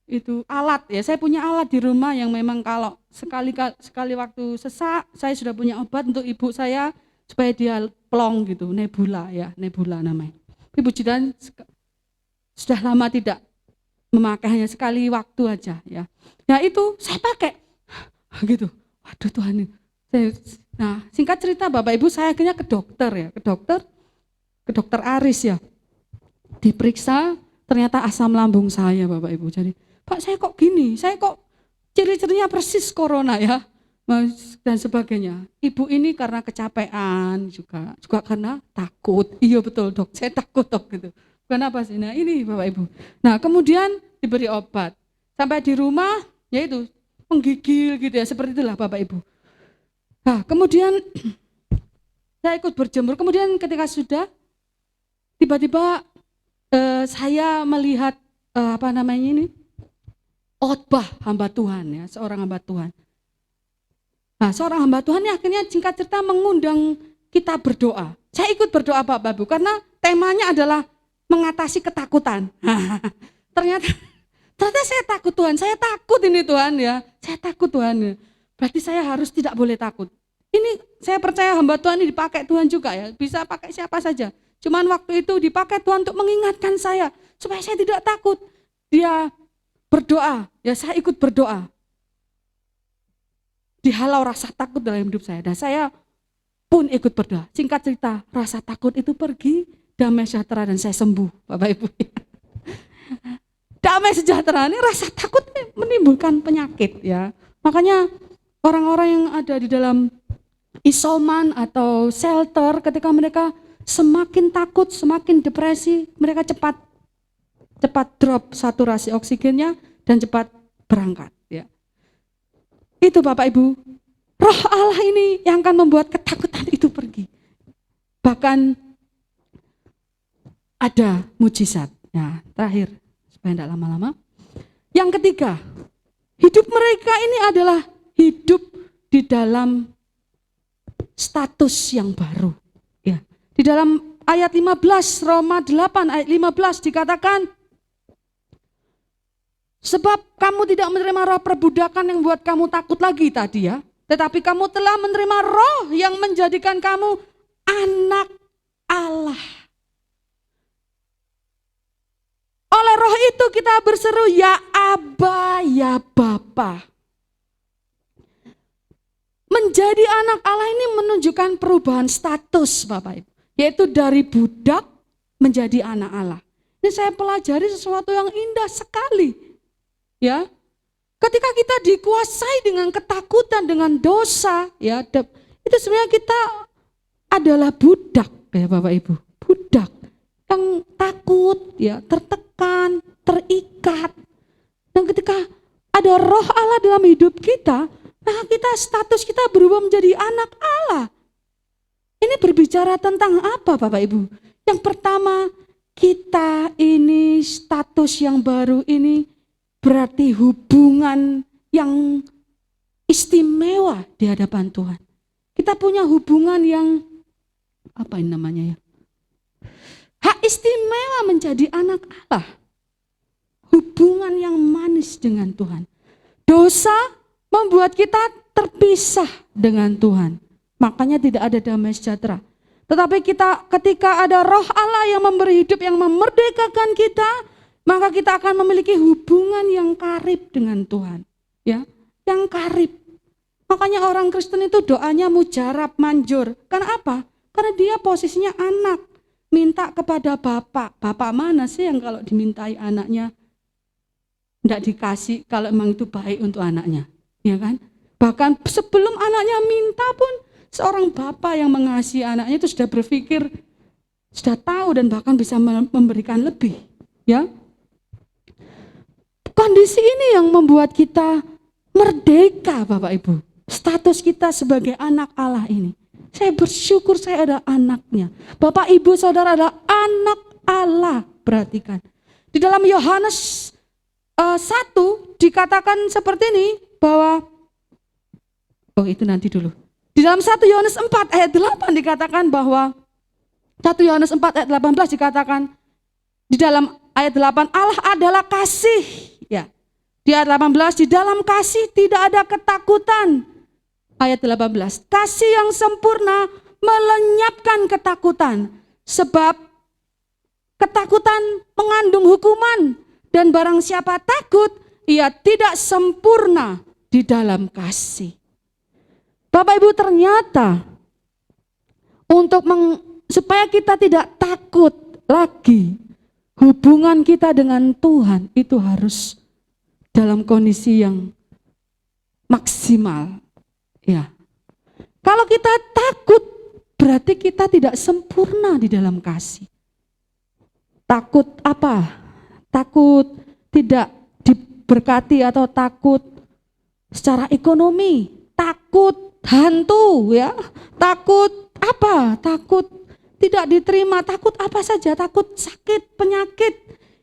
Itu alat ya. Saya punya alat di rumah yang memang kalau sekali waktu sesak, saya sudah punya obat untuk ibu saya supaya dia plong gitu, nebula ya, nebula namanya. Ibu Jidan sudah lama tidak memakai, hanya sekali waktu aja ya. Nah itu saya pakai gitu. Waduh Tuhan ini. Nah singkat cerita Bapak Ibu, saya akhirnya ke dokter ya, ke dokter Aris ya. Diperiksa ternyata asam lambung saya Bapak Ibu. Jadi Pak saya kok gini, saya kok ciri-cirinya persis corona ya. Dan sebagainya. Ibu ini karena kecapean juga karena takut. Iya betul dok, saya takut dok gitu. Kenapa sih? Nah ini Bapak Ibu. Nah kemudian diberi obat. Sampai di rumah yaitu menggigil gitu ya, seperti itulah Bapak Ibu. Nah kemudian saya ikut berjemur. Kemudian ketika sudah tiba-tiba saya melihat khotbah hamba Tuhan ya, seorang hamba Tuhan. Nah, seorang hamba Tuhan ini akhirnya singkat cerita mengundang kita berdoa. Saya ikut berdoa Bapak Ibu karena temanya adalah mengatasi ketakutan. Ternyata saya takut Tuhan, saya takut ini Tuhan ya. Saya takut Tuhan ya. Berarti saya harus tidak boleh takut. Ini saya percaya hamba Tuhan ini dipakai Tuhan juga ya. Bisa pakai siapa saja. Cuman waktu itu dipakai Tuhan untuk mengingatkan saya supaya saya tidak takut. Dia berdoa, ya saya ikut berdoa. Dihalau rasa takut dalam hidup saya. Dan saya pun ikut berdoa. Singkat cerita, rasa takut itu pergi, damai sejahtera dan saya sembuh, Bapak Ibu. Damai sejahtera ini rasa takut menimbulkan penyakit ya. Makanya orang-orang yang ada di dalam isoman atau shelter, ketika mereka semakin takut, semakin depresi, mereka cepat drop saturasi oksigennya dan cepat berangkat. Itu Bapak Ibu, roh Allah ini yang akan membuat ketakutan itu pergi. Bahkan ada mujizat. Ya, terakhir, supaya tidak lama-lama. Yang ketiga, hidup mereka ini adalah hidup di dalam status yang baru. Ya, di dalam ayat 15, Roma 8 ayat 15 dikatakan, sebab kamu tidak menerima roh perbudakan yang buat kamu takut lagi tadi ya. Tetapi kamu telah menerima roh yang menjadikan kamu anak Allah. Oleh roh itu kita berseru ya Aba, ya Bapa. Menjadi anak Allah ini menunjukkan perubahan status Bapak Ibu. Yaitu dari budak menjadi anak Allah. Ini saya pelajari sesuatu yang indah sekali. Ya, ketika kita dikuasai dengan ketakutan, dengan dosa, ya, itu sebenarnya kita adalah budak, ya Bapak Ibu, budak yang takut, ya, tertekan, terikat. Dan ketika ada roh Allah dalam hidup kita, nah status kita berubah menjadi anak Allah. Ini berbicara tentang apa Bapak Ibu? Yang pertama, kita ini status yang baru ini berarti hubungan yang istimewa di hadapan Tuhan. Kita punya hubungan yang apa ini namanya ya? Hak istimewa menjadi anak Allah. Hubungan yang manis dengan Tuhan. Dosa membuat kita terpisah dengan Tuhan. Makanya tidak ada damai sejahtera. Tetapi ketika ada roh Allah yang memberi hidup, yang memerdekakan kita, maka kita akan memiliki hubungan yang karib dengan Tuhan. Ya, yang karib. Makanya orang Kristen itu doanya mujarab, manjur. Karena apa? Karena dia posisinya anak. Minta kepada Bapak. Bapak mana sih yang kalau dimintai anaknya tidak dikasih kalau memang itu baik untuk anaknya. Ya kan? Bahkan sebelum anaknya minta pun seorang bapak yang mengasihi anaknya itu sudah berpikir, sudah tahu dan bahkan bisa memberikan lebih. Ya. Kondisi ini yang membuat kita merdeka Bapak Ibu. Status kita sebagai anak Allah ini. Saya bersyukur saya ada anaknya. Bapak Ibu Saudara adalah anak Allah. Perhatikan. Di dalam Yohanes 1 dikatakan seperti ini bahwa itu nanti dulu. Di dalam 1 Yohanes 4 ayat 8 dikatakan bahwa 1 Yohanes 4 ayat 18 dikatakan di dalam ayat 8 Allah adalah kasih. Ya. Di ayat 18 di dalam kasih tidak ada ketakutan. Ayat 18 kasih yang sempurna melenyapkan ketakutan sebab ketakutan mengandung hukuman dan barang siapa takut ia tidak sempurna di dalam kasih. Bapak Ibu, ternyata supaya kita tidak takut lagi, hubungan kita dengan Tuhan itu harus dalam kondisi yang maksimal. Ya. Kalau kita takut, berarti kita tidak sempurna di dalam kasih. Takut apa? Takut tidak diberkati atau takut secara ekonomi, takut hantu ya, takut apa? Takut tidak diterima, takut apa saja, takut sakit, penyakit.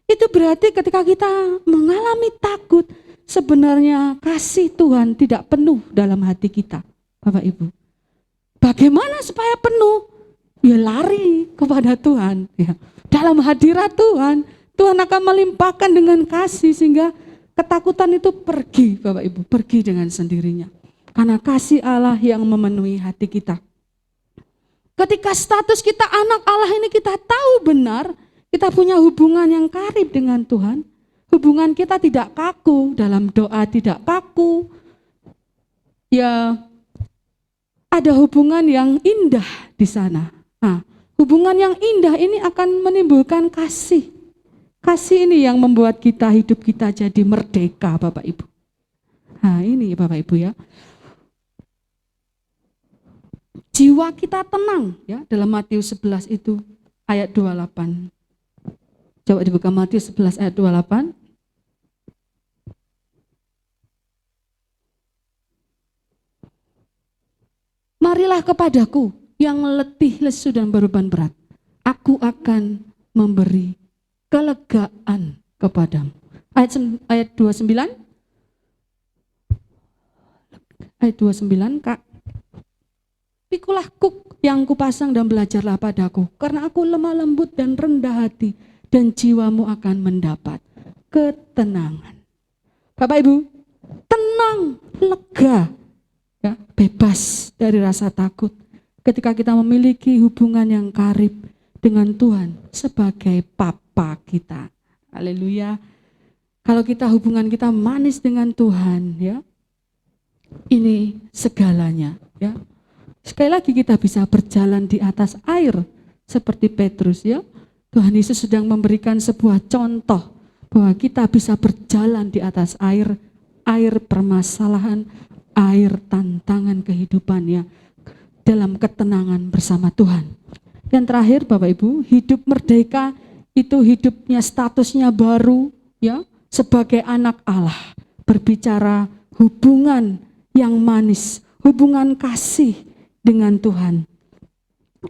Itu berarti ketika kita mengalami takut, sebenarnya kasih Tuhan tidak penuh dalam hati kita, Bapak Ibu. Bagaimana supaya penuh? Ya lari kepada Tuhan ya. Dalam hadirat Tuhan, Tuhan akan melimpahkan dengan kasih sehingga ketakutan itu pergi, Bapak Ibu, pergi dengan sendirinya. Karena kasih Allah yang memenuhi hati kita. Ketika status kita anak Allah ini kita tahu benar, kita punya hubungan yang karib dengan Tuhan. Hubungan kita tidak kaku, dalam doa tidak kaku. Ya, ada hubungan yang indah di sana. Nah, hubungan yang indah ini akan menimbulkan kasih. Kasih ini yang membuat hidup kita jadi merdeka, Bapak Ibu. Nah, ini Bapak Ibu ya. Jiwa kita tenang ya, dalam Matius 11 itu ayat 28. Coba dibuka Matius 11 ayat 28. Marilah kepadaku yang letih, lesu dan berbeban berat. Aku akan memberi kelegaan kepadamu. Ayat 29. Ayat 29, Kak. Pikulah kuk yang kupasang dan belajarlah padaku, karena aku lemah lembut dan rendah hati, dan jiwamu akan mendapat ketenangan. Bapak Ibu, tenang, lega, ya, bebas dari rasa takut ketika kita memiliki hubungan yang karib dengan Tuhan sebagai Papa kita. Haleluya. Kalau hubungan kita manis dengan Tuhan, ya, ini segalanya, ya. Sekali lagi kita bisa berjalan di atas air seperti Petrus, ya. Tuhan Yesus sedang memberikan sebuah contoh bahwa kita bisa berjalan di atas air, air permasalahan, air tantangan kehidupan, ya, dalam ketenangan bersama Tuhan. Yang terakhir Bapak Ibu, hidup merdeka itu hidupnya statusnya baru, ya, sebagai anak Allah, berbicara hubungan yang manis, hubungan kasih dengan Tuhan.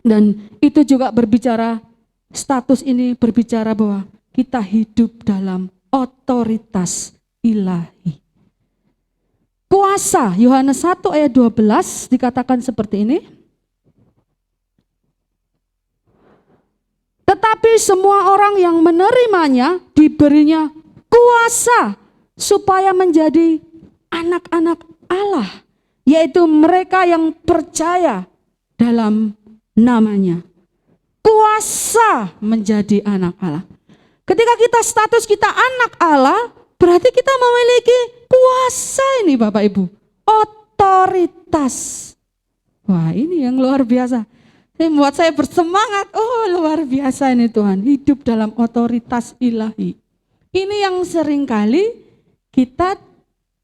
Dan itu juga berbicara, status ini berbicara bahwa kita hidup dalam otoritas ilahi. Kuasa, Yohanes 1 ayat 12 dikatakan seperti ini. Tetapi semua orang yang menerimanya diberinya kuasa supaya menjadi anak-anak Allah, yaitu mereka yang percaya dalam namanya. Kuasa menjadi anak Allah. Ketika kita status kita anak Allah, berarti kita memiliki kuasa ini Bapak Ibu. Otoritas. Wah, ini yang luar biasa. Ini membuat saya bersemangat. Oh, luar biasa ini Tuhan. Hidup dalam otoritas ilahi. Ini yang seringkali kita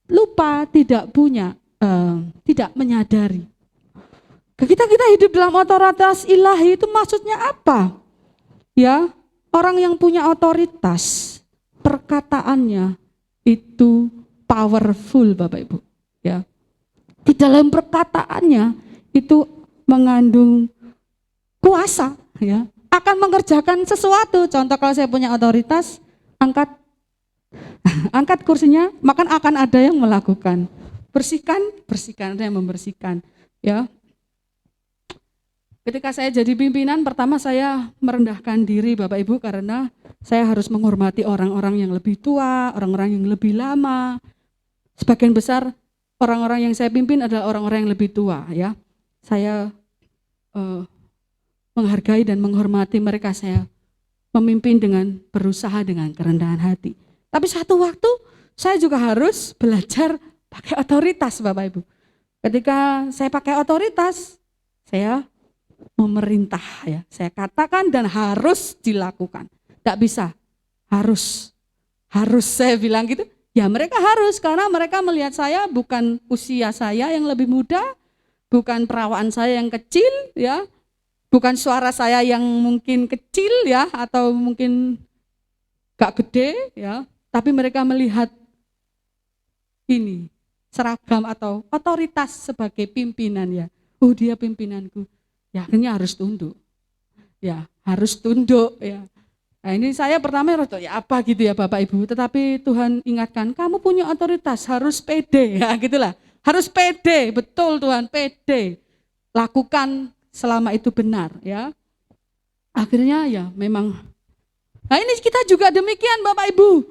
lupa, tidak punya, tidak menyadari. Kita hidup dalam otoritas ilahi itu maksudnya apa? Ya, orang yang punya otoritas, perkataannya itu powerful Bapak Ibu. Ya, di dalam perkataannya itu mengandung kuasa, ya, akan mengerjakan sesuatu. Contoh kalau saya punya otoritas, angkat kursinya, maka akan ada yang melakukan. Bersihkan, ada yang membersihkan. Ya. Ketika saya jadi pimpinan, pertama saya merendahkan diri Bapak Ibu karena saya harus menghormati orang-orang yang lebih tua, orang-orang yang lebih lama. Sebagian besar orang-orang yang saya pimpin adalah orang-orang yang lebih tua, ya. Saya menghargai dan menghormati mereka. Saya memimpin dengan berusaha dengan kerendahan hati. Tapi satu waktu saya juga harus belajar pakai otoritas Bapak Ibu. Ketika saya pakai otoritas, saya memerintah, ya. Saya katakan dan harus dilakukan. Tidak bisa, harus saya bilang gitu. Ya mereka harus, karena mereka melihat saya bukan usia saya yang lebih muda, bukan perawaan saya yang kecil, ya, bukan suara saya yang mungkin kecil, ya, atau mungkin gak gede, ya, tapi mereka melihat ini seragam atau otoritas sebagai pimpinan, ya. Oh dia pimpinanku, ya akhirnya harus tunduk, ya harus tunduk, ya. Nah ini saya pertama ya apa gitu ya Bapak Ibu, tetapi Tuhan ingatkan kamu punya otoritas, harus pede, ya gitulah, harus pede, betul Tuhan, pede, lakukan selama itu benar, ya. Akhirnya ya memang. Nah ini kita juga demikian Bapak Ibu,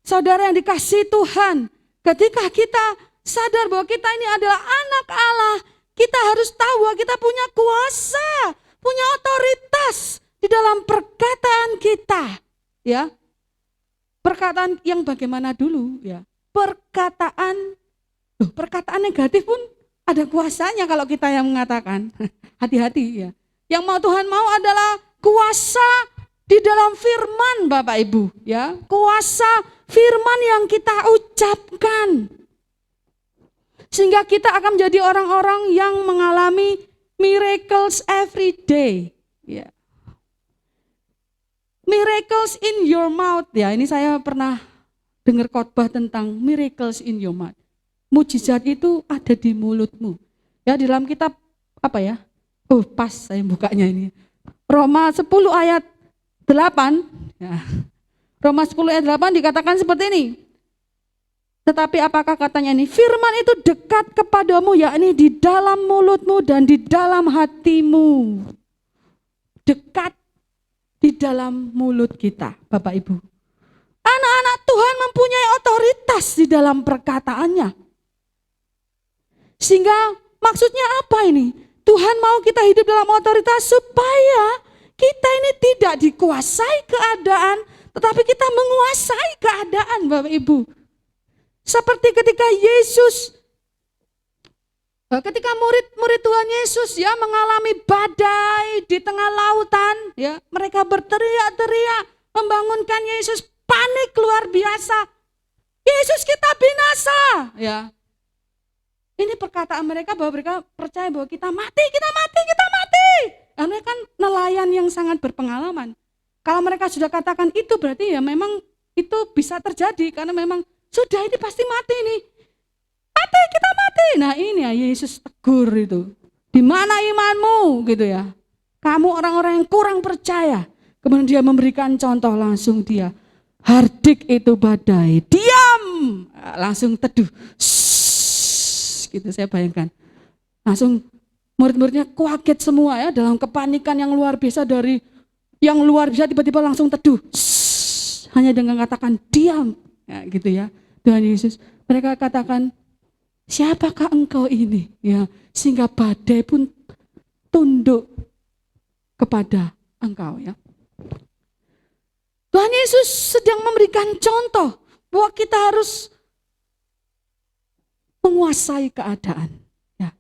saudara yang dikasihi Tuhan, ketika kita sadar bahwa kita ini adalah anak Allah, kita harus tahu bahwa kita punya kuasa, punya otoritas di dalam perkataan kita, ya. Perkataan yang bagaimana dulu, ya. Perkataan negatif pun ada kuasanya kalau kita yang mengatakan. Hati-hati, ya. Yang mau Tuhan mau adalah kuasa di dalam firman Bapak Ibu, ya. Kuasa firman yang kita ucapkan. Sehingga kita akan menjadi orang-orang yang mengalami miracles every day, ya. Miracles in your mouth, ya. Ini saya pernah dengar khotbah tentang miracles in your mouth. Mujizat itu ada di mulutmu. Ya, di dalam kitab apa ya? Oh, pas saya bukanya ini. Roma 10 ayat 8, ya. Roma 10 ayat 8 dikatakan seperti ini. Tetapi apakah katanya ini? Firman itu dekat kepadamu, yakni di dalam mulutmu dan di dalam hatimu. Dekat di dalam mulut kita, Bapak Ibu. Anak-anak Tuhan mempunyai otoritas di dalam perkataannya. Sehingga maksudnya apa ini? Tuhan mau kita hidup dalam otoritas supaya kita ini tidak dikuasai keadaan, tetapi kita menguasai keadaan, Bapak Ibu. Seperti ketika murid-murid Tuhan Yesus ya mengalami badai di tengah lautan, ya, mereka berteriak-teriak membangunkan Yesus, panik luar biasa. Yesus, kita binasa, ya. Ini perkataan mereka bahwa mereka percaya bahwa kita mati. Karena kan nelayan yang sangat berpengalaman. Kalau mereka sudah katakan itu berarti ya memang itu bisa terjadi karena memang sudah ini pasti mati nih. Kita mati. Nah ini ya Yesus tegur itu. Di mana imanmu gitu ya. Kamu orang-orang yang kurang percaya. Kemudian dia memberikan contoh langsung dia. Hardik itu badai. Diam. Langsung teduh. Gitu saya bayangkan. Langsung murid-muridnya kaget semua ya dalam kepanikan yang luar biasa tiba-tiba langsung teduh. Hanya dengan katakan diam. Ya, gitu ya. Tuhan Yesus. Mereka katakan, siapakah engkau ini? Ya, sehingga badai pun tunduk kepada engkau ya. Tuhan Yesus sedang memberikan contoh bahwa kita harus menguasai keadaan. Ya.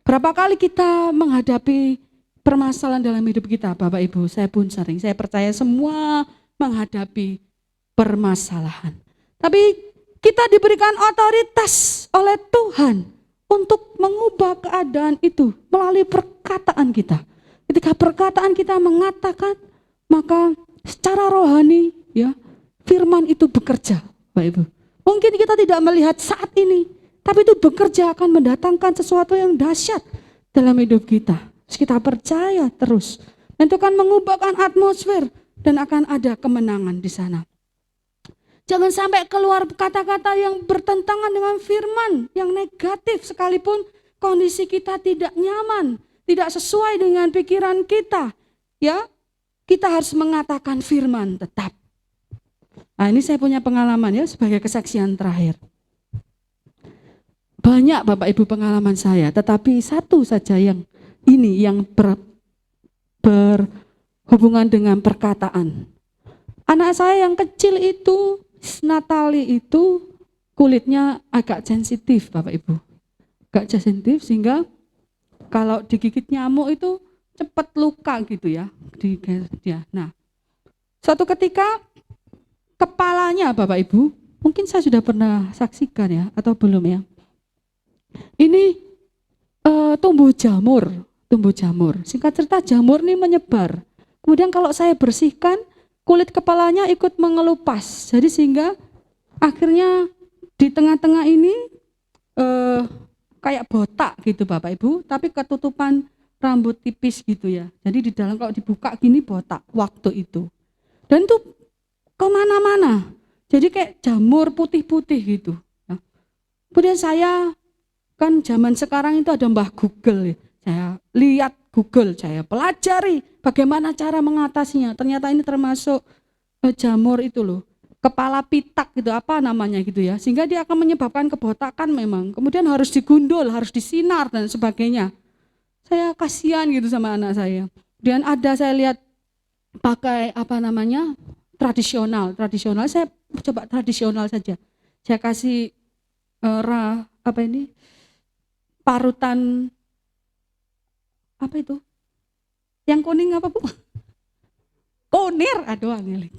Berapa kali kita menghadapi permasalahan dalam hidup kita, Bapak Ibu, saya pun sering, saya percaya semua menghadapi permasalahan. Tapi kita diberikan otoritas oleh Tuhan untuk mengubah keadaan itu melalui perkataan kita. Ketika perkataan kita mengatakan, maka secara rohani ya firman itu bekerja, Bapak Ibu. Mungkin kita tidak melihat saat ini, tapi itu bekerja akan mendatangkan sesuatu yang dahsyat dalam hidup kita. Kita percaya terus Itu akan mengubahkan atmosfer dan akan ada kemenangan di sana. Jangan sampai keluar kata-kata yang bertentangan dengan firman, yang negatif sekalipun kondisi kita tidak nyaman, tidak sesuai dengan pikiran kita. Ya, kita harus mengatakan firman tetap. Nah, ini saya punya pengalaman ya sebagai kesaksian terakhir. Banyak Bapak Ibu pengalaman saya, tetapi satu saja yang ini yang berhubungan dengan perkataan. Anak saya yang kecil itu, Natali itu kulitnya agak sensitif Bapak Ibu. Agak sensitif sehingga kalau digigit nyamuk itu cepat luka gitu ya. Nah, suatu ketika kepalanya Bapak Ibu, mungkin saya sudah pernah saksikan ya atau belum ya. Ini tumbuh jamur. Singkat cerita jamur ini menyebar. Kemudian kalau saya bersihkan, kulit kepalanya ikut mengelupas. Jadi sehingga akhirnya di tengah-tengah ini kayak botak gitu Bapak Ibu, tapi ketutupan rambut tipis gitu ya. Jadi di dalam kalau dibuka gini botak waktu itu. Dan itu kemana-mana. Jadi kayak jamur putih-putih gitu. Nah, kemudian saya kan zaman sekarang itu ada Mbah Google ya. Saya lihat Google, saya pelajari bagaimana cara mengatasinya. Ternyata ini termasuk jamur itu loh, kepala pitak gitu, apa namanya gitu ya. Sehingga dia akan menyebabkan kebotakan memang. Kemudian harus digundul, harus disinar dan sebagainya. Saya kasihan gitu sama anak saya. Dan ada saya lihat pakai apa namanya tradisional. Saya coba tradisional saja. Saya kasih parutan apa itu? Yang kuning apa Bu? Konir,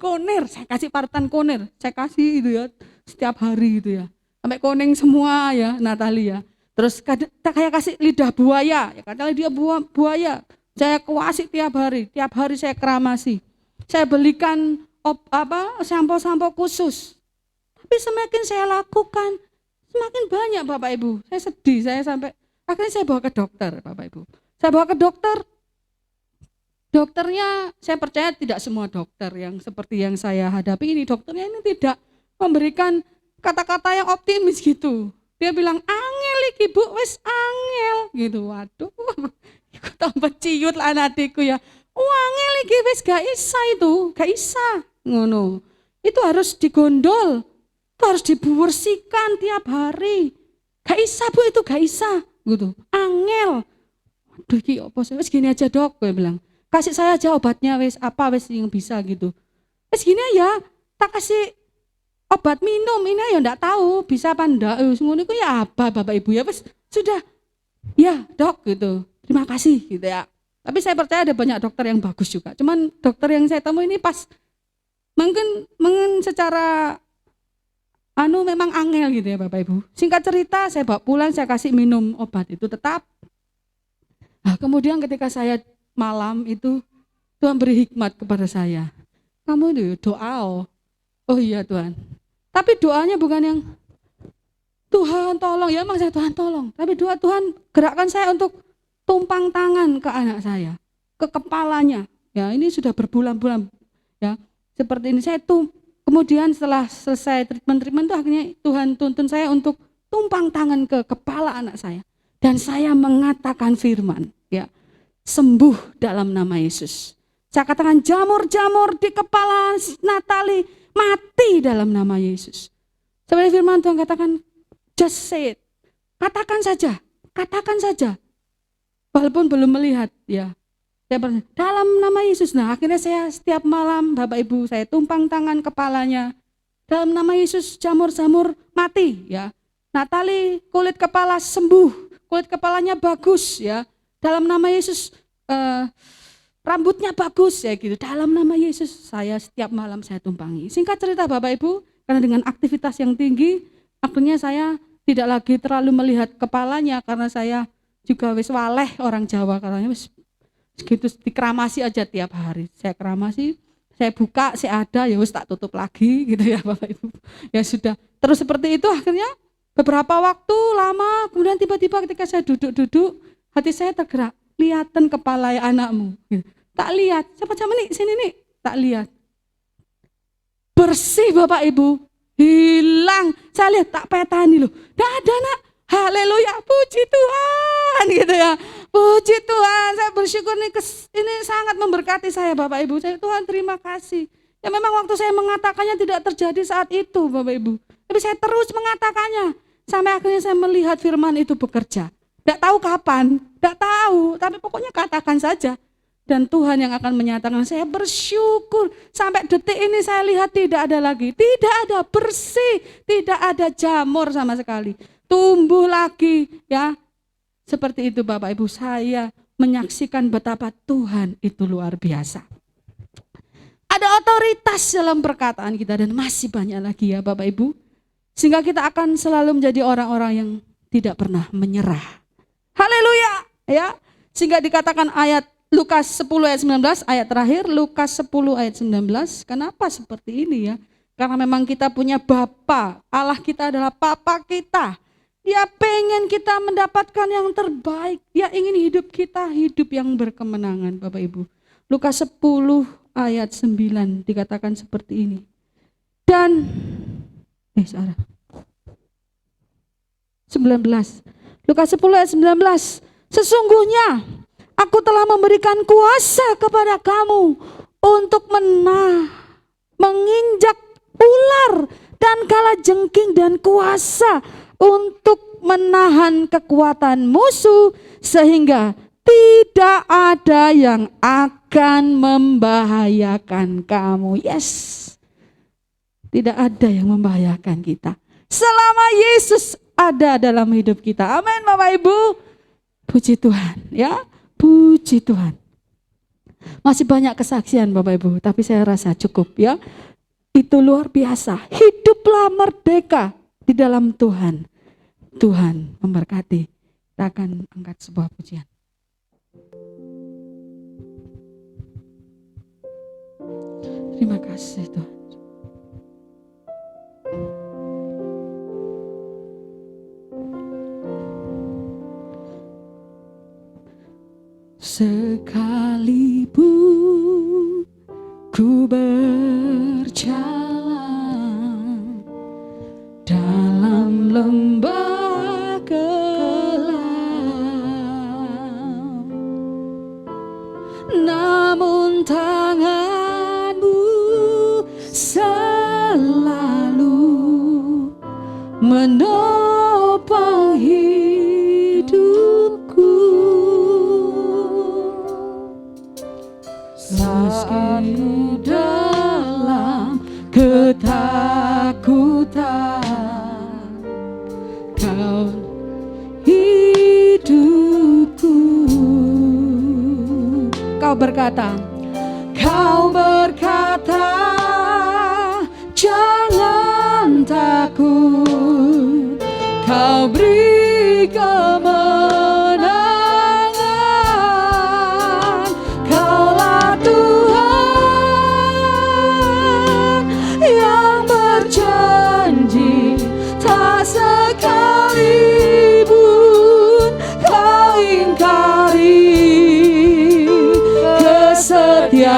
konir. Saya kasih parutan konir. Saya kasih itu ya setiap hari gitu ya. Sampai kuning semua ya Natali ya. Terus kayak kasih lidah buaya, ya katanya dia buaya. Saya kuasih tiap hari saya keramasi. Saya belikan sampo-sampo khusus. Tapi semakin saya lakukan, semakin banyak Bapak Ibu. Saya sedih, akhirnya saya bawa ke dokter Bapak Ibu. Saya bawa ke dokter. Dokternya, saya percaya tidak semua dokter yang seperti yang saya hadapi ini, dokternya ini tidak memberikan kata-kata yang optimis gitu. Dia bilang, angel iki Bu, wis angel gitu. Waduh, aku tambah ciut lah adikku ya. Angel iki wis gak isa ngono. Itu harus digondol, itu harus dibersihkan tiap hari. Gak isa Bu, itu gak isa gitu. Angel. Waduh iki apa sih? Wis gini aja Dok, gue bilang. Kasih saya aja obatnya wis yang bisa gitu. Wis gini ya, tak kasih obat minum ini ya enggak tahu bisa apa enggak. Ngono iku ya apa Bapak Ibu ya wis sudah. Ya, Dok gitu. Terima kasih gitu ya. Tapi saya percaya ada banyak dokter yang bagus juga. Cuman dokter yang saya temui ini pas mungkin secara memang angel gitu ya Bapak Ibu. Singkat cerita saya bawa pulang, saya kasih minum obat itu tetap. Nah, kemudian ketika saya malam itu Tuhan beri hikmat kepada saya. Kamu itu doa. Oh iya Tuhan. Tapi doanya bukan yang Tuhan tolong, ya emang saya Tuhan tolong. Tapi doa Tuhan gerakkan saya untuk tumpang tangan ke anak saya, ke kepalanya. Ya ini sudah berbulan-bulan ya. Seperti ini saya tuh kemudian setelah selesai treatment itu akhirnya Tuhan tuntun saya untuk tumpang tangan ke kepala anak saya. Dan saya mengatakan firman ya. Sembuh dalam nama Yesus. Saya katakan jamur-jamur di kepala Natali mati dalam nama Yesus. Seperti firman Tuhan katakan, just say it. Katakan saja. Walaupun belum melihat ya. Dalam nama Yesus. Nah, akhirnya saya setiap malam Bapak Ibu saya tumpang tangan kepalanya. Dalam nama Yesus jamur-jamur mati ya. Natali kulit kepala sembuh, kulit kepalanya bagus ya. Dalam nama Yesus rambutnya bagus ya gitu. Dalam nama Yesus saya setiap malam saya tumpangi. Singkat cerita Bapak Ibu, karena dengan aktivitas yang tinggi, akhirnya saya tidak lagi terlalu melihat kepalanya karena saya juga wis waleh orang Jawa katanya wis gitu dikeramasi aja tiap hari. Saya keramasi, saya buka, saya ada ya wis tak tutup lagi gitu ya Bapak Ibu. Ya sudah. Terus seperti itu akhirnya beberapa waktu lama kemudian tiba-tiba ketika saya duduk-duduk hati saya tergerak. Lihatan kepala anakmu. tak lihat. Siapa nih, sini nih, tak lihat. Bersih Bapak Ibu, hilang. Saya lihat tak petani loh. Tidak ada nak. Haleluya, puji Tuhan gitu ya. Puji Tuhan, saya bersyukur ini sangat memberkati saya Bapak Ibu. Tuhan terima kasih. Ya memang waktu saya mengatakannya tidak terjadi saat itu Bapak Ibu. Tapi saya terus mengatakannya. Sampai akhirnya saya melihat firman itu bekerja. Tidak tahu kapan, tidak tahu. Tapi pokoknya katakan saja. Dan Tuhan yang akan menyatakan, saya bersyukur sampai detik ini saya lihat tidak ada lagi. Tidak ada, bersih, tidak ada jamur sama sekali. Tumbuh lagi ya. Seperti itu Bapak Ibu, saya menyaksikan betapa Tuhan itu luar biasa. Ada otoritas dalam perkataan kita dan masih banyak lagi ya Bapak Ibu. Sehingga kita akan selalu menjadi orang-orang yang tidak pernah menyerah. Haleluya ya. Sehingga dikatakan ayat Lukas 10 ayat 19, ayat terakhir Lukas 10 ayat 19. Kenapa seperti ini ya? Karena memang kita punya Bapa, Allah kita adalah Papa kita. Dia pengen kita mendapatkan yang terbaik. Dia ingin hidup kita hidup yang berkemenangan Bapak Ibu. Lukas 10 ayat 9 dikatakan seperti ini. Dan 19. Lukas 10 ayat 19. Sesungguhnya Aku telah memberikan kuasa kepada kamu untuk menginjak ular dan kalajengking dan kuasa untuk menahan kekuatan musuh sehingga tidak ada yang akan membahayakan kamu. Yes, tidak ada yang membahayakan kita selama Yesus ada dalam hidup kita. Amin Bapak Ibu. Puji Tuhan ya. Puji Tuhan. Masih banyak kesaksian Bapak Ibu, tapi saya rasa cukup ya. Itu luar biasa. Hiduplah merdeka di dalam Tuhan. Tuhan memberkati. Kita akan angkat sebuah pujian. Terima kasih Tuhan. Sekalipun ku berjalan dalam lembah gelap, namun tanganmu selalu menopang hidupku. Meski dalam ketakutan, Kau hidupku. Kau berkata, jangan takut, Kau beri kemenangan. Kaulah Tuhan yang berjanji, tak sekalipun Kau ingkari kesetiaan.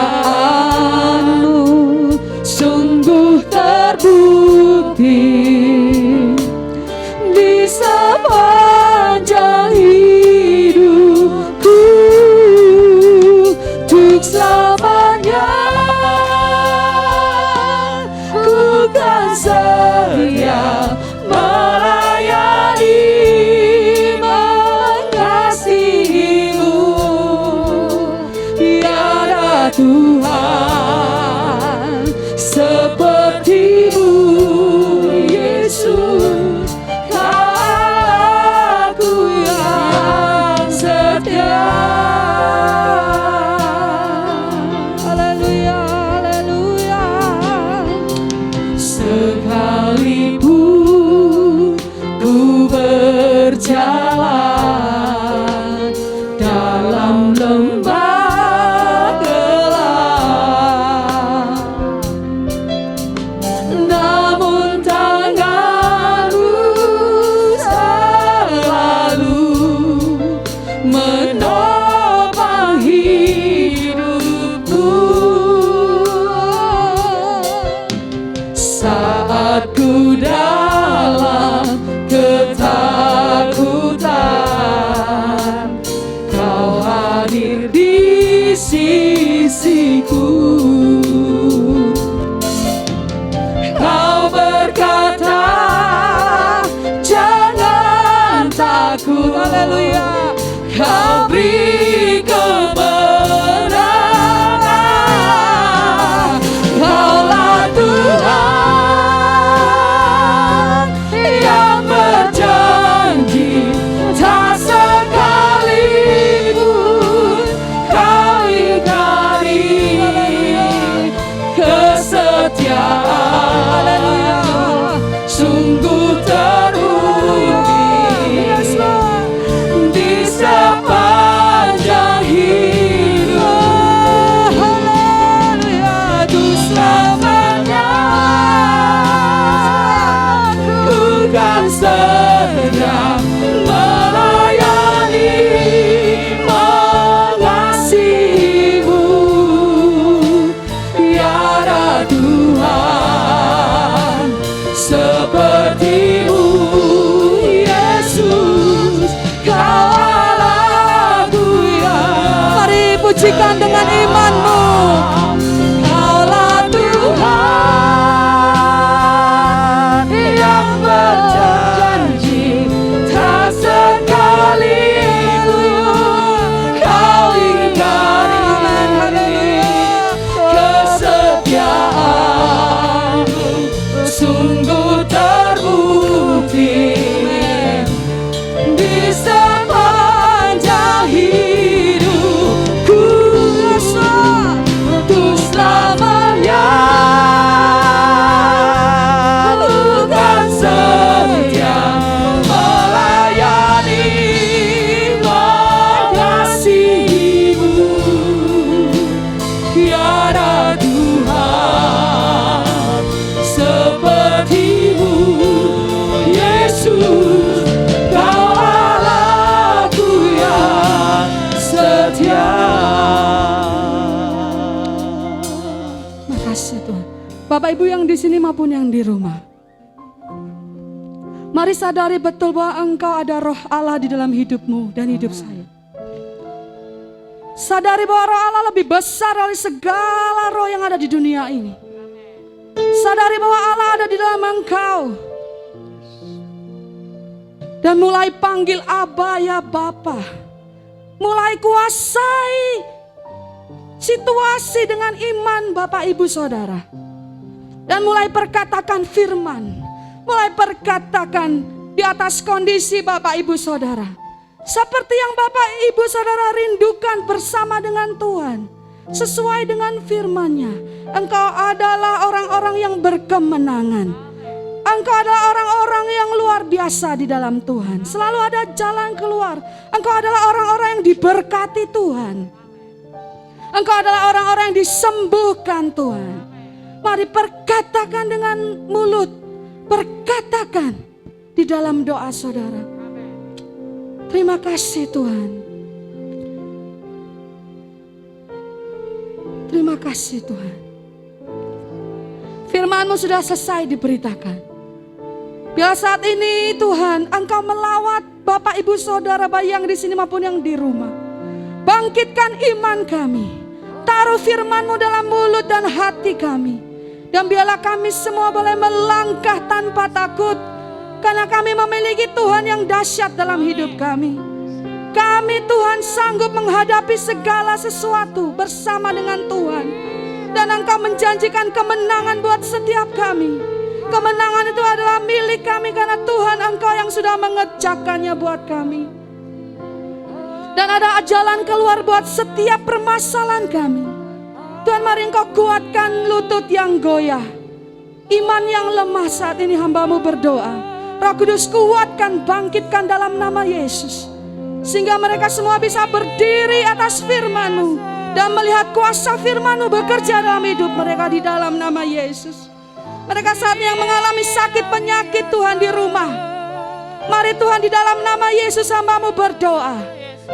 sisiku. Kau berkata, jangan takut. Haleluya. Kau beri kemenangan. Kaulah Tuhan yang berjanji, tak sekalipun kau ingkari kesetiaan. Sungguh terbukti di sepanjang hidup. Haleluya. Tuh selamanya ku kan setia melayani, mengasihimu. Tiada Tuhan sepertimu, Yesus, Kau Allahku yang. Mari pujikan dengan imanmu. Kaulah Tuhan yang berjanji, tak sekalipun kau ingkari kesetiaanmu. Sungguh terbukti di sepanjang hidupku. Untuk selamanya ku kan setia melayani, mengasihimu. Tiada Tuhan sepertimu, Yesus, Kau Allahku yang setia. Makasih Tuhan. Bapak Ibu yang di sini maupun yang di rumah, mari sadari betul bahwa Engkau ada roh Allah di dalam hidupmu dan hidup saya. Sadari bahwa roh Allah lebih besar dari segala roh yang ada di dunia ini. Sadari bahwa Allah ada di dalam engkau. Dan mulai panggil Aba ya Bapa. Mulai kuasai situasi dengan iman Bapak Ibu Saudara. Dan mulai perkatakan firman. Mulai perkatakan di atas kondisi Bapak Ibu Saudara. Seperti yang Bapak Ibu Saudara rindukan bersama dengan Tuhan. Sesuai dengan firman-Nya. Engkau adalah orang-orang yang berkemenangan. Engkau adalah orang-orang yang luar biasa di dalam Tuhan. Selalu ada jalan keluar. Engkau adalah orang-orang yang diberkati Tuhan. Engkau adalah orang-orang yang disembuhkan Tuhan. Mari perkatakan dengan mulut. Perkatakan di dalam doa saudara. Terima kasih Tuhan. Terima kasih Tuhan. Firman-Mu sudah selesai diberitakan. Bila saat ini Tuhan, Engkau melawat Bapak Ibu Saudara baik yang di sini maupun yang di rumah. Bangkitkan iman kami. Taruh firman-Mu dalam mulut dan hati kami. Dan biarlah kami semua boleh melangkah tanpa takut. Karena kami memiliki Tuhan yang dahsyat dalam hidup kami. Kami Tuhan sanggup menghadapi segala sesuatu bersama dengan Tuhan. Dan Engkau menjanjikan kemenangan buat setiap kami. Kemenangan itu adalah milik kami karena Tuhan Engkau yang sudah mengerjakannya buat kami. Dan ada jalan keluar buat setiap permasalahan kami. Tuhan mari Engkau kuatkan lutut yang goyah. Iman yang lemah saat ini hamba-Mu berdoa. Roh Kudus kuatkan, bangkitkan dalam nama Yesus. Sehingga mereka semua bisa berdiri atas firman-Mu. Dan melihat kuasa firman-Mu bekerja dalam hidup mereka di dalam nama Yesus. Mereka saat ini yang mengalami sakit penyakit Tuhan di rumah. Mari Tuhan di dalam nama Yesus hamba-Mu berdoa.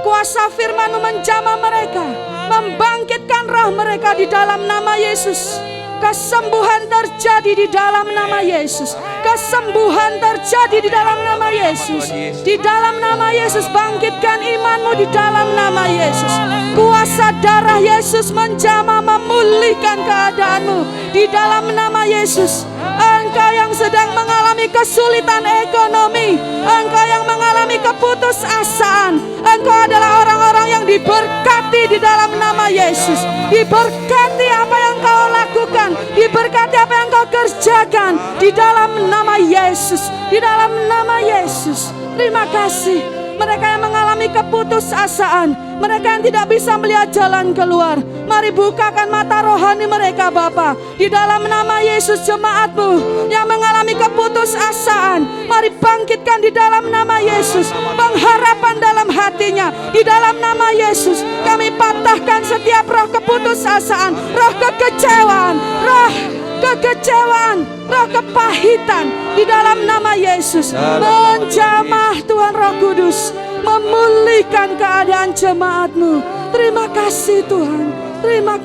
Kuasa firman-Mu menjamah mereka. Membangkitkan roh mereka di dalam nama Yesus. Kesembuhan terjadi di dalam nama Yesus. Kesembuhan terjadi di dalam nama Yesus. Di dalam nama Yesus bangkitkan iman-Mu di dalam nama Yesus. Kuasa darah Yesus menjamah memulihkan keadaanmu di dalam nama Yesus. Engkau yang sedang mengalami kesulitan ekonomi, engkau yang mengalami keputusasaan, engkau adalah orang-orang yang diberkati di dalam nama Yesus. Diberkati apa yang kau lakukan, diberkati apa yang kau kerjakan di dalam nama Yesus, di dalam nama Yesus. Terima kasih. Mereka yang mengalami keputusasaan, mereka yang tidak bisa melihat jalan keluar, mari bukakan mata rohani mereka Bapa. Di dalam nama Yesus, jemaat-Mu yang mengalami keputusasaan, mari bangkitkan di dalam nama Yesus pengharapan dalam hatinya. Di dalam nama Yesus kami patahkan setiap roh keputusasaan, roh kekecewaan, roh kepahitan di dalam nama Yesus. Menjamah Tuhan Roh Kudus, memulihkan keadaan jemaat-Mu. Terima kasih Tuhan, terima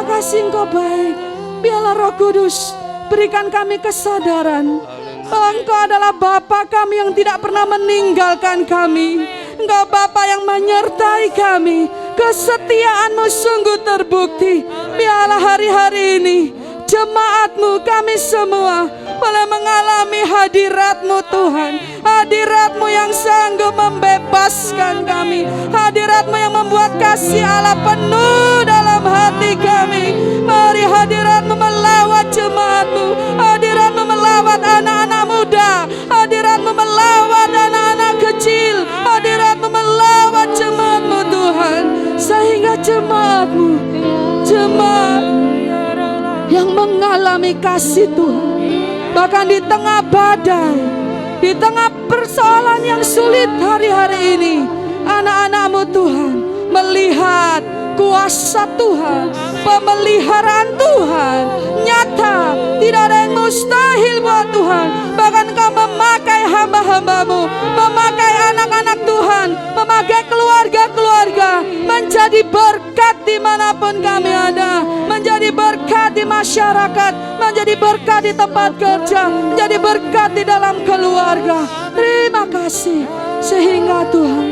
kasih Engkau baik. Biarlah Roh Kudus berikan kami kesadaran bahwa Engkau adalah Bapa kami yang tidak pernah meninggalkan kami. Engkau Bapa yang menyertai kami. Kesetiaan-Mu sungguh terbukti. Biarlah hari-hari ini jemaat-Mu, kami semua boleh mengalami hadirat-Mu Tuhan. Hadirat-Mu yang sanggup membebaskan kami. Hadirat-Mu yang membuat kasih Allah penuh dalam hati kami. Mari hadirat-Mu melawat jemaat-Mu. Hadirat-Mu melawat anak-anak muda. Hadirat-Mu melawat anak-anak kecil. Hadirat-Mu melawat jemaat-Mu Tuhan. Sehingga jemaat-Mu, jemaat yang mengalami kasih Tuhan, bahkan di tengah badai, di tengah persoalan yang sulit hari-hari ini, anak-anak-Mu Tuhan melihat kuasa Tuhan, pemeliharaan Tuhan nyata. Tidak ada yang mustahil buat Tuhan. Bahkan Kau memakai hamba-hamba-Mu, memakai anak-anak Tuhan, memakai keluarga-keluarga, menjadi berkat dimanapun kami ada, menjadi berkat di masyarakat, menjadi berkat di tempat kerja, menjadi berkat di dalam keluarga. Terima kasih sehingga Tuhan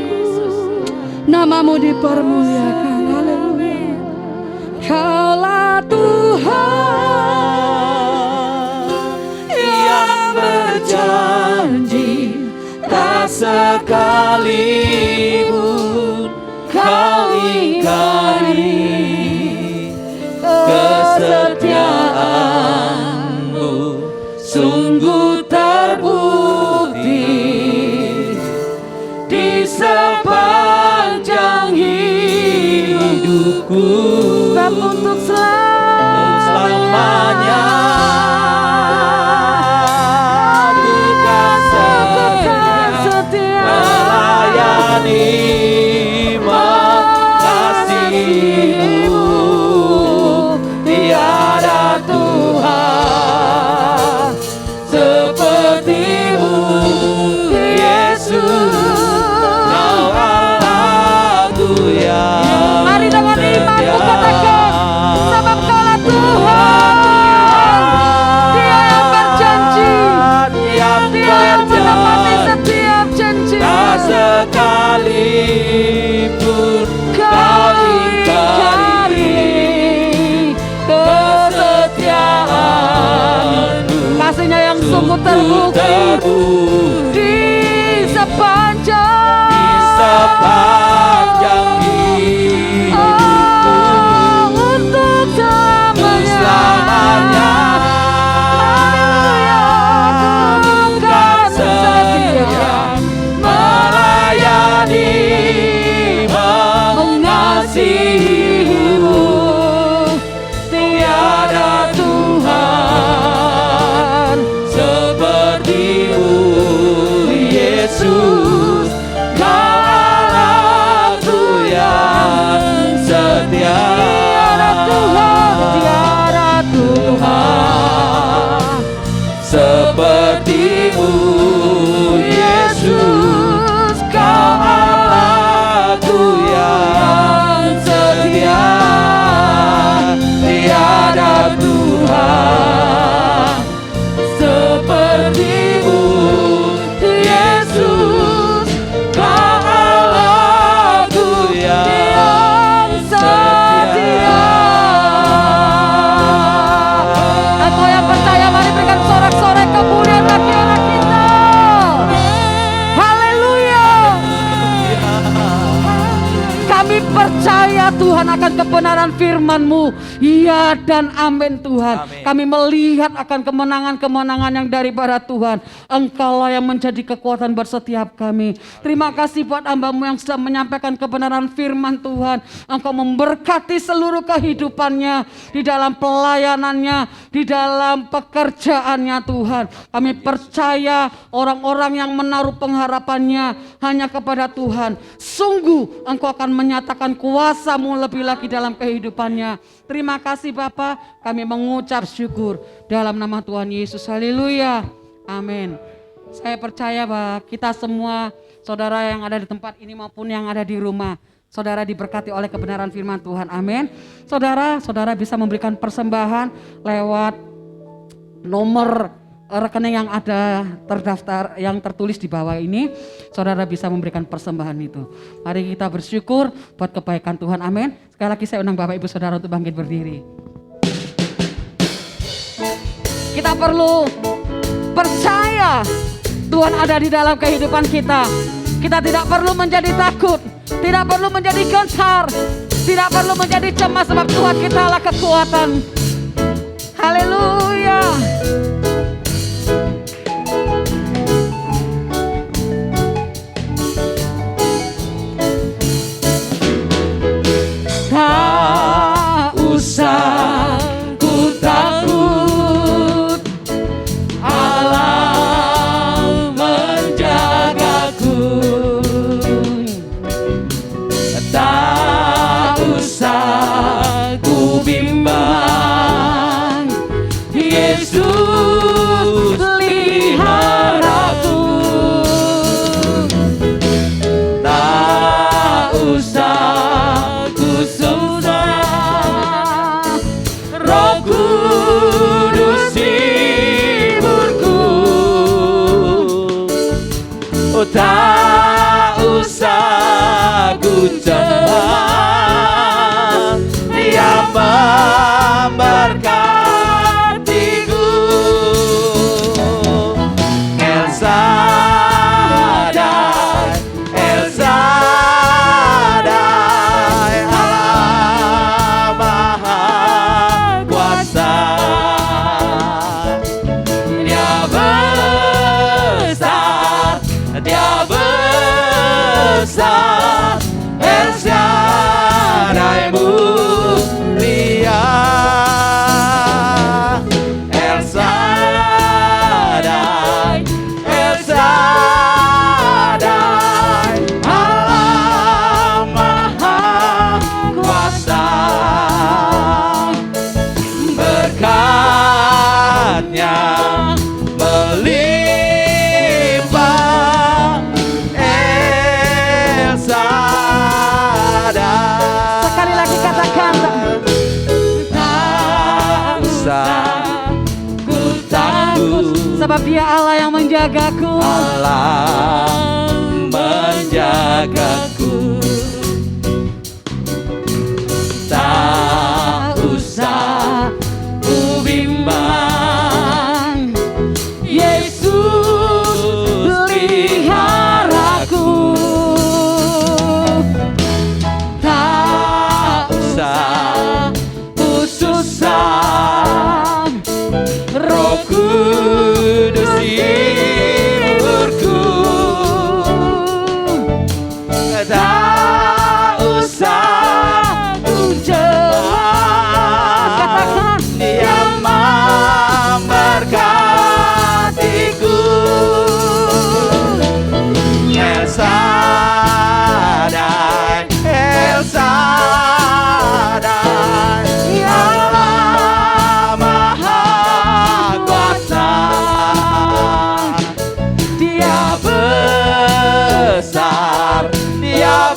nama-Mu dipermuliakan. Haleluya. Kaulah Tuhan yang berjanji, tak sekalipun Kau ingkari. Kesetiaan-Mu sungguh terbukti di sepanjang hidupku, dan untuk selamanya. Bukan setia melayani, mengasihi-Mu. Tiada Tuhan seperti-Mu, Yesus. Kau Allahku yang Mari dengan imanmu katakan, sebab Kaulah Tuhan, Dia yang berjanji, Dia yang menepati setiap janji. Tak sekalipun Kau ingkari. Kesetiaan-Mu Kasih-Nya yang sungguh terbukti di sepanjang hidupku, untuk selamanya. Bukan setia melayani, mengasihi-Mu. Tiada Tuhan seperti-Mu, percaya Tuhan akan kebenaran firman-Mu. Iya dan amin Tuhan. Amin. Kami melihat akan kemenangan-kemenangan yang daripada Tuhan. Engkaulah yang menjadi kekuatan buat setiap kami. Terima kasih buat hamba-Mu yang sudah menyampaikan kebenaran firman Tuhan. Engkau memberkati seluruh kehidupannya, di dalam pelayanannya, di dalam pekerjaannya Tuhan. Kami percaya orang-orang yang menaruh pengharapannya hanya kepada Tuhan, sungguh Engkau akan menyatakan kuasa-Mu lebih lagi dalam kehidupannya. Terima kasih Bapa, kami mengucap syukur dalam nama Tuhan Yesus. Haleluya. Amin. Saya percaya bahwa kita semua, saudara yang ada di tempat ini maupun yang ada di rumah, saudara diberkati oleh kebenaran firman Tuhan. Amin. Saudara bisa memberikan persembahan lewat nomor rekening yang ada terdaftar, yang tertulis di bawah ini. Saudara bisa memberikan persembahan itu. Mari kita bersyukur buat kebaikan Tuhan. Amin. Sekali lagi saya undang Bapak Ibu Saudara untuk bangkit berdiri. Kita perlu percaya Tuhan ada di dalam kehidupan kita. Kita tidak perlu menjadi takut, tidak perlu menjadi gentar, tidak perlu menjadi cemas, sebab Tuhan kita adalah kekuatan. Haleluya. Tak usah ku takut, Allah menjagaku. Tak usah ku bimbang, Yesus peliharaku. Tak usah ku susah, Roh Kudus hiburku. Oh, tak usah ku cemas, Dia memberkatiku. El Shaddai, El Shaddai, Allah Maha Kuasa. Dia besar, Dia besar, El Shaddai mulia. El Shaddai, El Shaddai, Allah Maha Kuasa. Berkat-Nya melimpah, El Shaddai. Sekali lagi katakan, tak usah ku takut, sebab Dia Allah yang menjagaku. Allah menjagaku. Tak usah ku bimbang, Yesus peliharaku. Tak usah ku susah, Roh Kudus hiburku. Tak usah ku cemas, katakan, Dia memberkatiku. El Shaddai, El Shaddai, Allah Maha Kuasa. Dia besar, Dia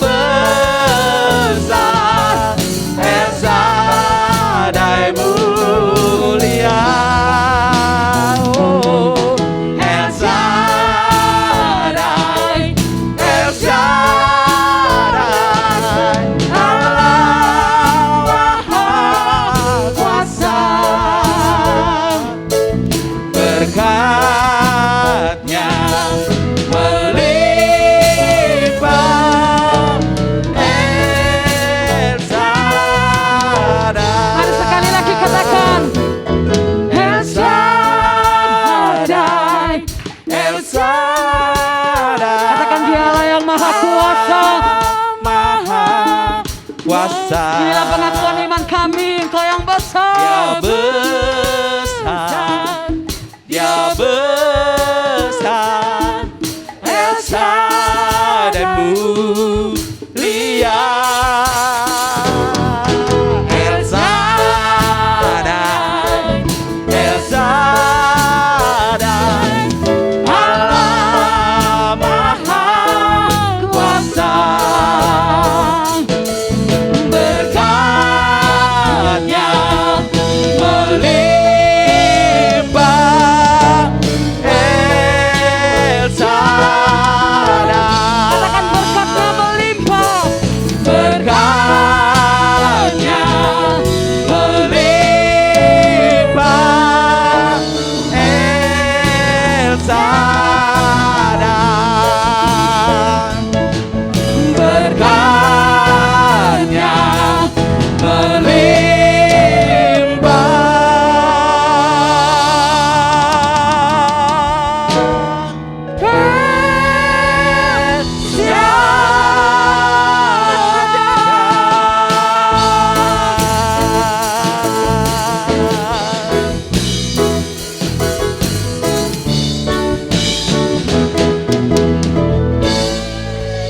besar. Inilah pengakuan iman kami, Engkau yang Dia besar. besar, Dia besar, Esa dan mulia. El Shaddai, El Shaddai, Allah Maha Kuasa. Berkat-Nya melimpah. El Shaddai, Katakan berkat-Nya melimpah. berkat-Nya melimpah. El Shaddai, berkat-Nya melimpah.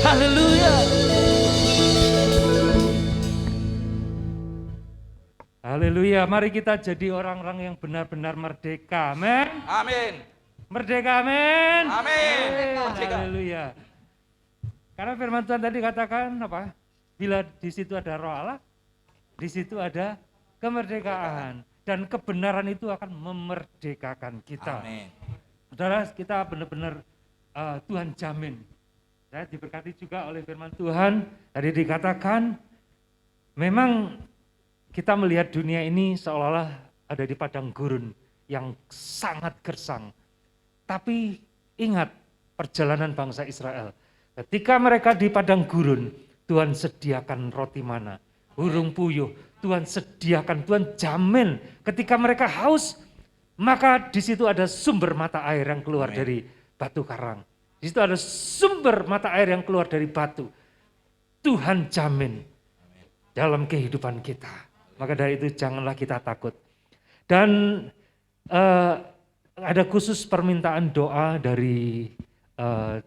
Haleluya. Haleluya, mari kita jadi orang-orang yang benar-benar merdeka, amin. Amin. Merdeka, amin. Amin. Merdeka. Haleluya. Karena firman Tuhan tadi katakan apa? Bila di situ ada roh Allah, di situ ada kemerdekaan. Dan kebenaran itu akan memerdekakan kita. Amin. Saudara, kita benar-benar Tuhan jamin. Saya diberkati juga oleh firman Tuhan. Tadi dikatakan, memang kita melihat dunia ini seolah-olah ada di padang gurun yang sangat gersang. Tapi ingat perjalanan bangsa Israel. Ketika mereka di padang gurun, Tuhan sediakan roti mana, burung puyuh. Tuhan sediakan, Tuhan jamin. Ketika mereka haus, maka di situ ada sumber mata air yang keluar Amin. dari batu karang. Di situ ada sumber mata air yang keluar dari batu. Tuhan jamin dalam kehidupan kita. Maka dari itu janganlah kita takut. Dan ada khusus permintaan doa dari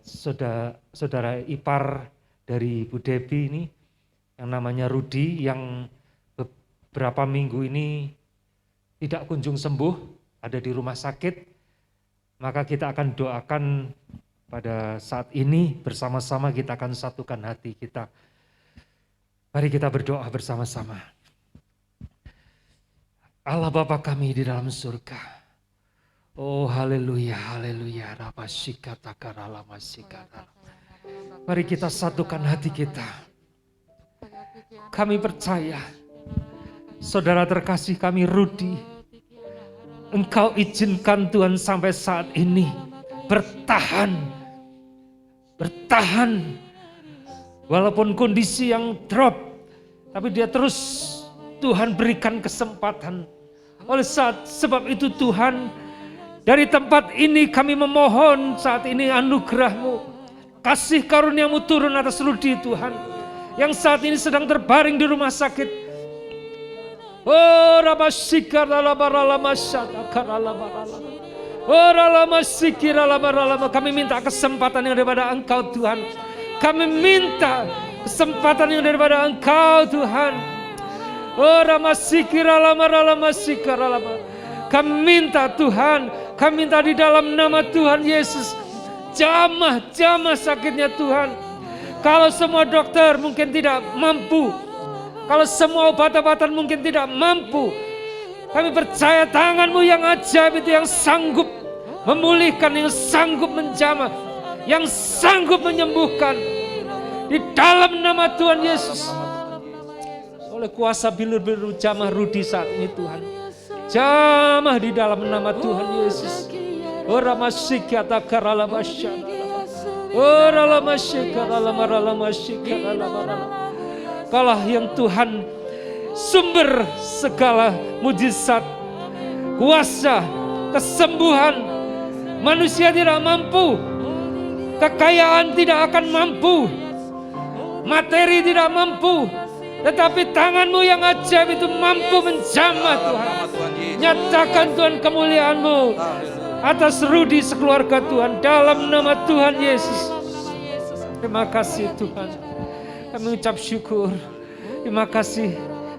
saudara ipar dari Bu Debi ini, yang namanya Rudi, yang beberapa minggu ini tidak kunjung sembuh, ada di rumah sakit. Maka kita akan doakan pada saat ini, bersama-sama kita akan satukan hati kita. Mari kita berdoa bersama-sama. Allah Bapa kami di dalam surga. Oh haleluya, haleluya. Mari kita satukan hati kita. Kami percaya, saudara terkasih kami Rudi, Engkau izinkan Tuhan sampai saat ini bertahan. Walaupun kondisi yang drop, tapi dia terus Tuhan berikan kesempatan. Oleh sebab itu Tuhan, dari tempat ini kami memohon saat ini anugerah-Mu, kasih karunia-Mu turun atas Rudi Tuhan, yang saat ini sedang terbaring di rumah sakit. Oh Rabasikar kami minta kesempatan yang daripada Engkau Tuhan. Kami minta kesempatan yang daripada Engkau Tuhan. Oh kami minta Tuhan, kami minta di dalam nama Tuhan Yesus, jamah sakitnya Tuhan. Kalau semua dokter mungkin tidak mampu, kalau semua obat-obatan mungkin tidak mampu, kami percaya tangan-Mu yang ajaib itu yang sanggup memulihkan, yang sanggup menjamah, yang sanggup menyembuhkan. Di dalam nama Tuhan Yesus, oleh kuasa bilur-bilur jamah Rudi saat ini Tuhan, jamah di dalam nama Tuhan Yesus. Kaulah yang Tuhan sumber segala mujizat, kuasa, kesembuhan. Manusia tidak mampu, kekayaan tidak akan mampu, materi tidak mampu, Tetapi tangan-Mu yang ajaib itu mampu menjamah Tuhan. Nyatakan Tuhan kemuliaan-Mu atas Rudi sekeluarga Tuhan dalam nama Tuhan Yesus. Terima kasih Tuhan. Kami ucap syukur. Terima kasih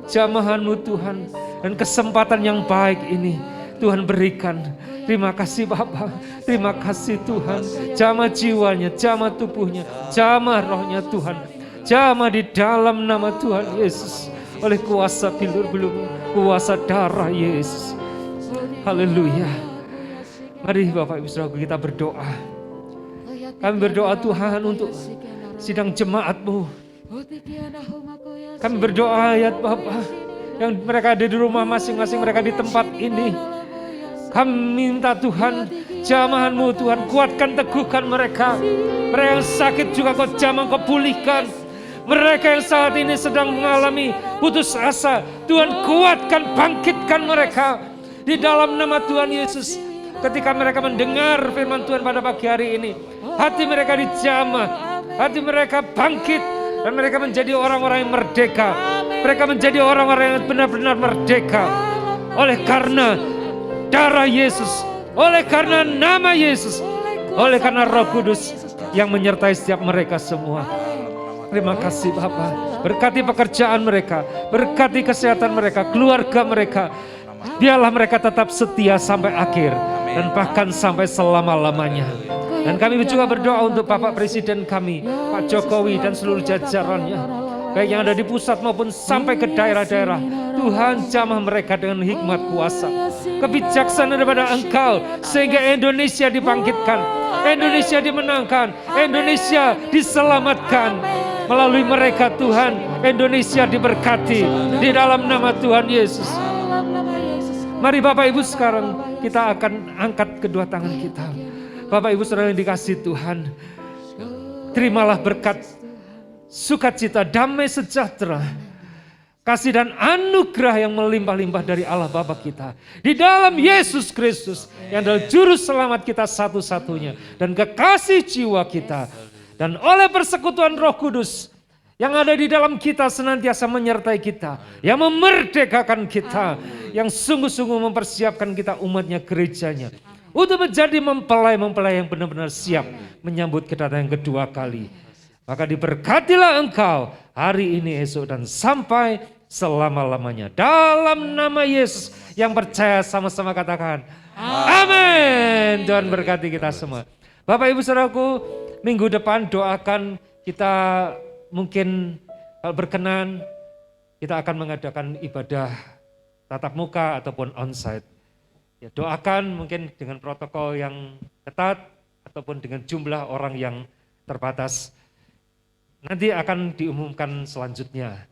jamahan-Mu Tuhan. Dan kesempatan yang baik ini Tuhan berikan. Terima kasih Bapa. Terima kasih Tuhan. Jamah jiwanya, jamah tubuhnya, jamah rohnya Tuhan. Jamah di dalam nama Tuhan Yesus. Oleh kuasa bilur-bilur, kuasa darah Yesus. Haleluya. Mari Bapak Ibu Saudara kita berdoa. Kami berdoa Tuhan untuk sidang jemaat-Mu. Kami berdoa ya Bapak, yang mereka ada di rumah masing-masing, mereka di tempat ini. Kami minta Tuhan, jamahan-Mu Tuhan, kuatkan, teguhkan mereka. Mereka yang sakit juga Kau jamah, Kau pulihkan. Mereka yang saat ini sedang mengalami putus asa, Tuhan kuatkan, bangkitkan mereka. Di dalam nama Tuhan Yesus, ketika mereka mendengar firman Tuhan pada pagi hari ini, hati mereka dijamah, hati mereka bangkit, dan mereka menjadi orang-orang yang merdeka. Mereka menjadi orang-orang yang benar-benar merdeka. Oleh karena darah Yesus, oleh karena nama Yesus, oleh karena Roh Kudus yang menyertai setiap mereka semua. Terima kasih Bapa. Berkati pekerjaan mereka, berkati kesehatan mereka, keluarga mereka. Biarlah mereka tetap setia sampai akhir dan bahkan sampai selama-lamanya. Dan kami juga berdoa untuk Bapak Presiden kami, Pak Jokowi dan seluruh jajarannya, baik yang ada di pusat maupun sampai ke daerah-daerah. Tuhan jamah mereka dengan hikmat kuasa, kebijaksanaan daripada Engkau, sehingga Indonesia dibangkitkan, Indonesia dimenangkan, Indonesia diselamatkan. Melalui mereka Tuhan, Indonesia diberkati di dalam nama Tuhan Yesus. Mari Bapak Ibu sekarang kita akan angkat kedua tangan kita. Bapak Ibu saudara yang dikasihi Tuhan, terimalah berkat sukacita, damai sejahtera, kasih dan anugerah yang melimpah-limpah dari Allah Bapa kita. Di dalam Yesus Kristus yang adalah juru selamat kita satu-satunya. Dan kekasih jiwa kita. Dan oleh persekutuan Roh Kudus yang ada di dalam kita senantiasa menyertai kita. Yang memerdekakan kita. Yang sungguh-sungguh mempersiapkan kita umatnya, gerejanya. Untuk menjadi mempelai-mempelai yang benar-benar siap menyambut kedatangan kedua kali. Maka diberkatilah engkau hari ini, esok, dan sampai selama-lamanya. Dalam nama Yesus yang percaya sama-sama katakan amin. Tuhan berkati kita semua. Bapak Ibu Saudaraku, minggu depan doakan kita mungkin kalau berkenan kita akan mengadakan ibadah tatap muka ataupun onsite. Ya, doakan mungkin dengan protokol yang ketat ataupun dengan jumlah orang yang terbatas. Nanti akan diumumkan selanjutnya.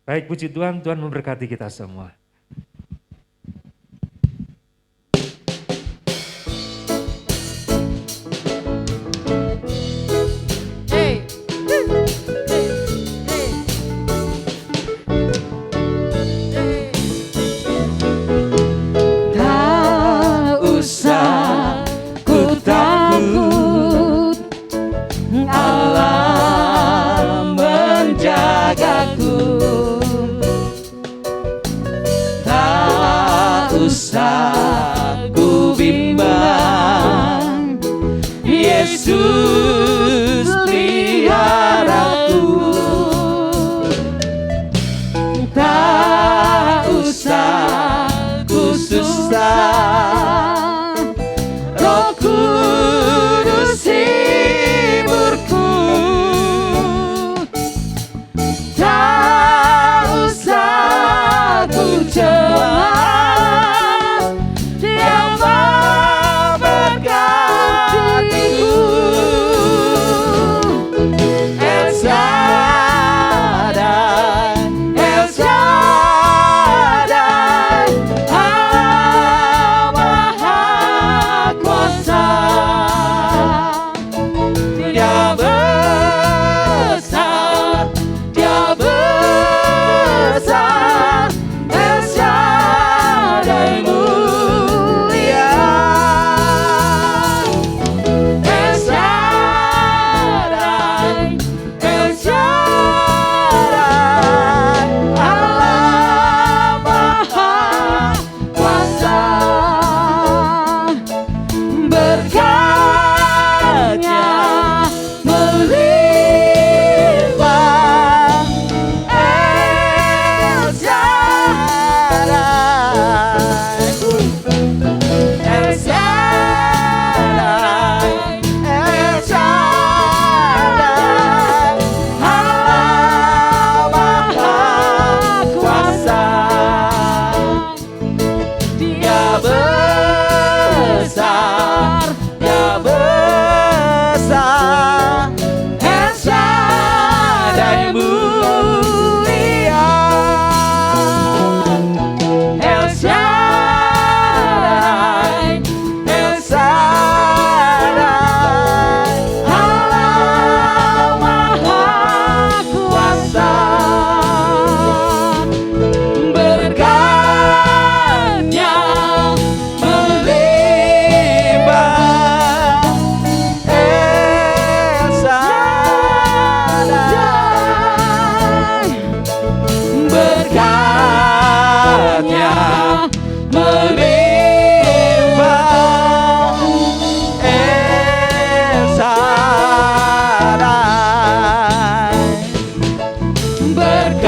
Baik, puji Tuhan, Tuhan memberkati kita semua. mulia El Shaddai, El Shaddai, Allah Maha Kuasa. Berkatnya melimpah El Shaddai, berkatnya melimpah El Shaddai, berkatnya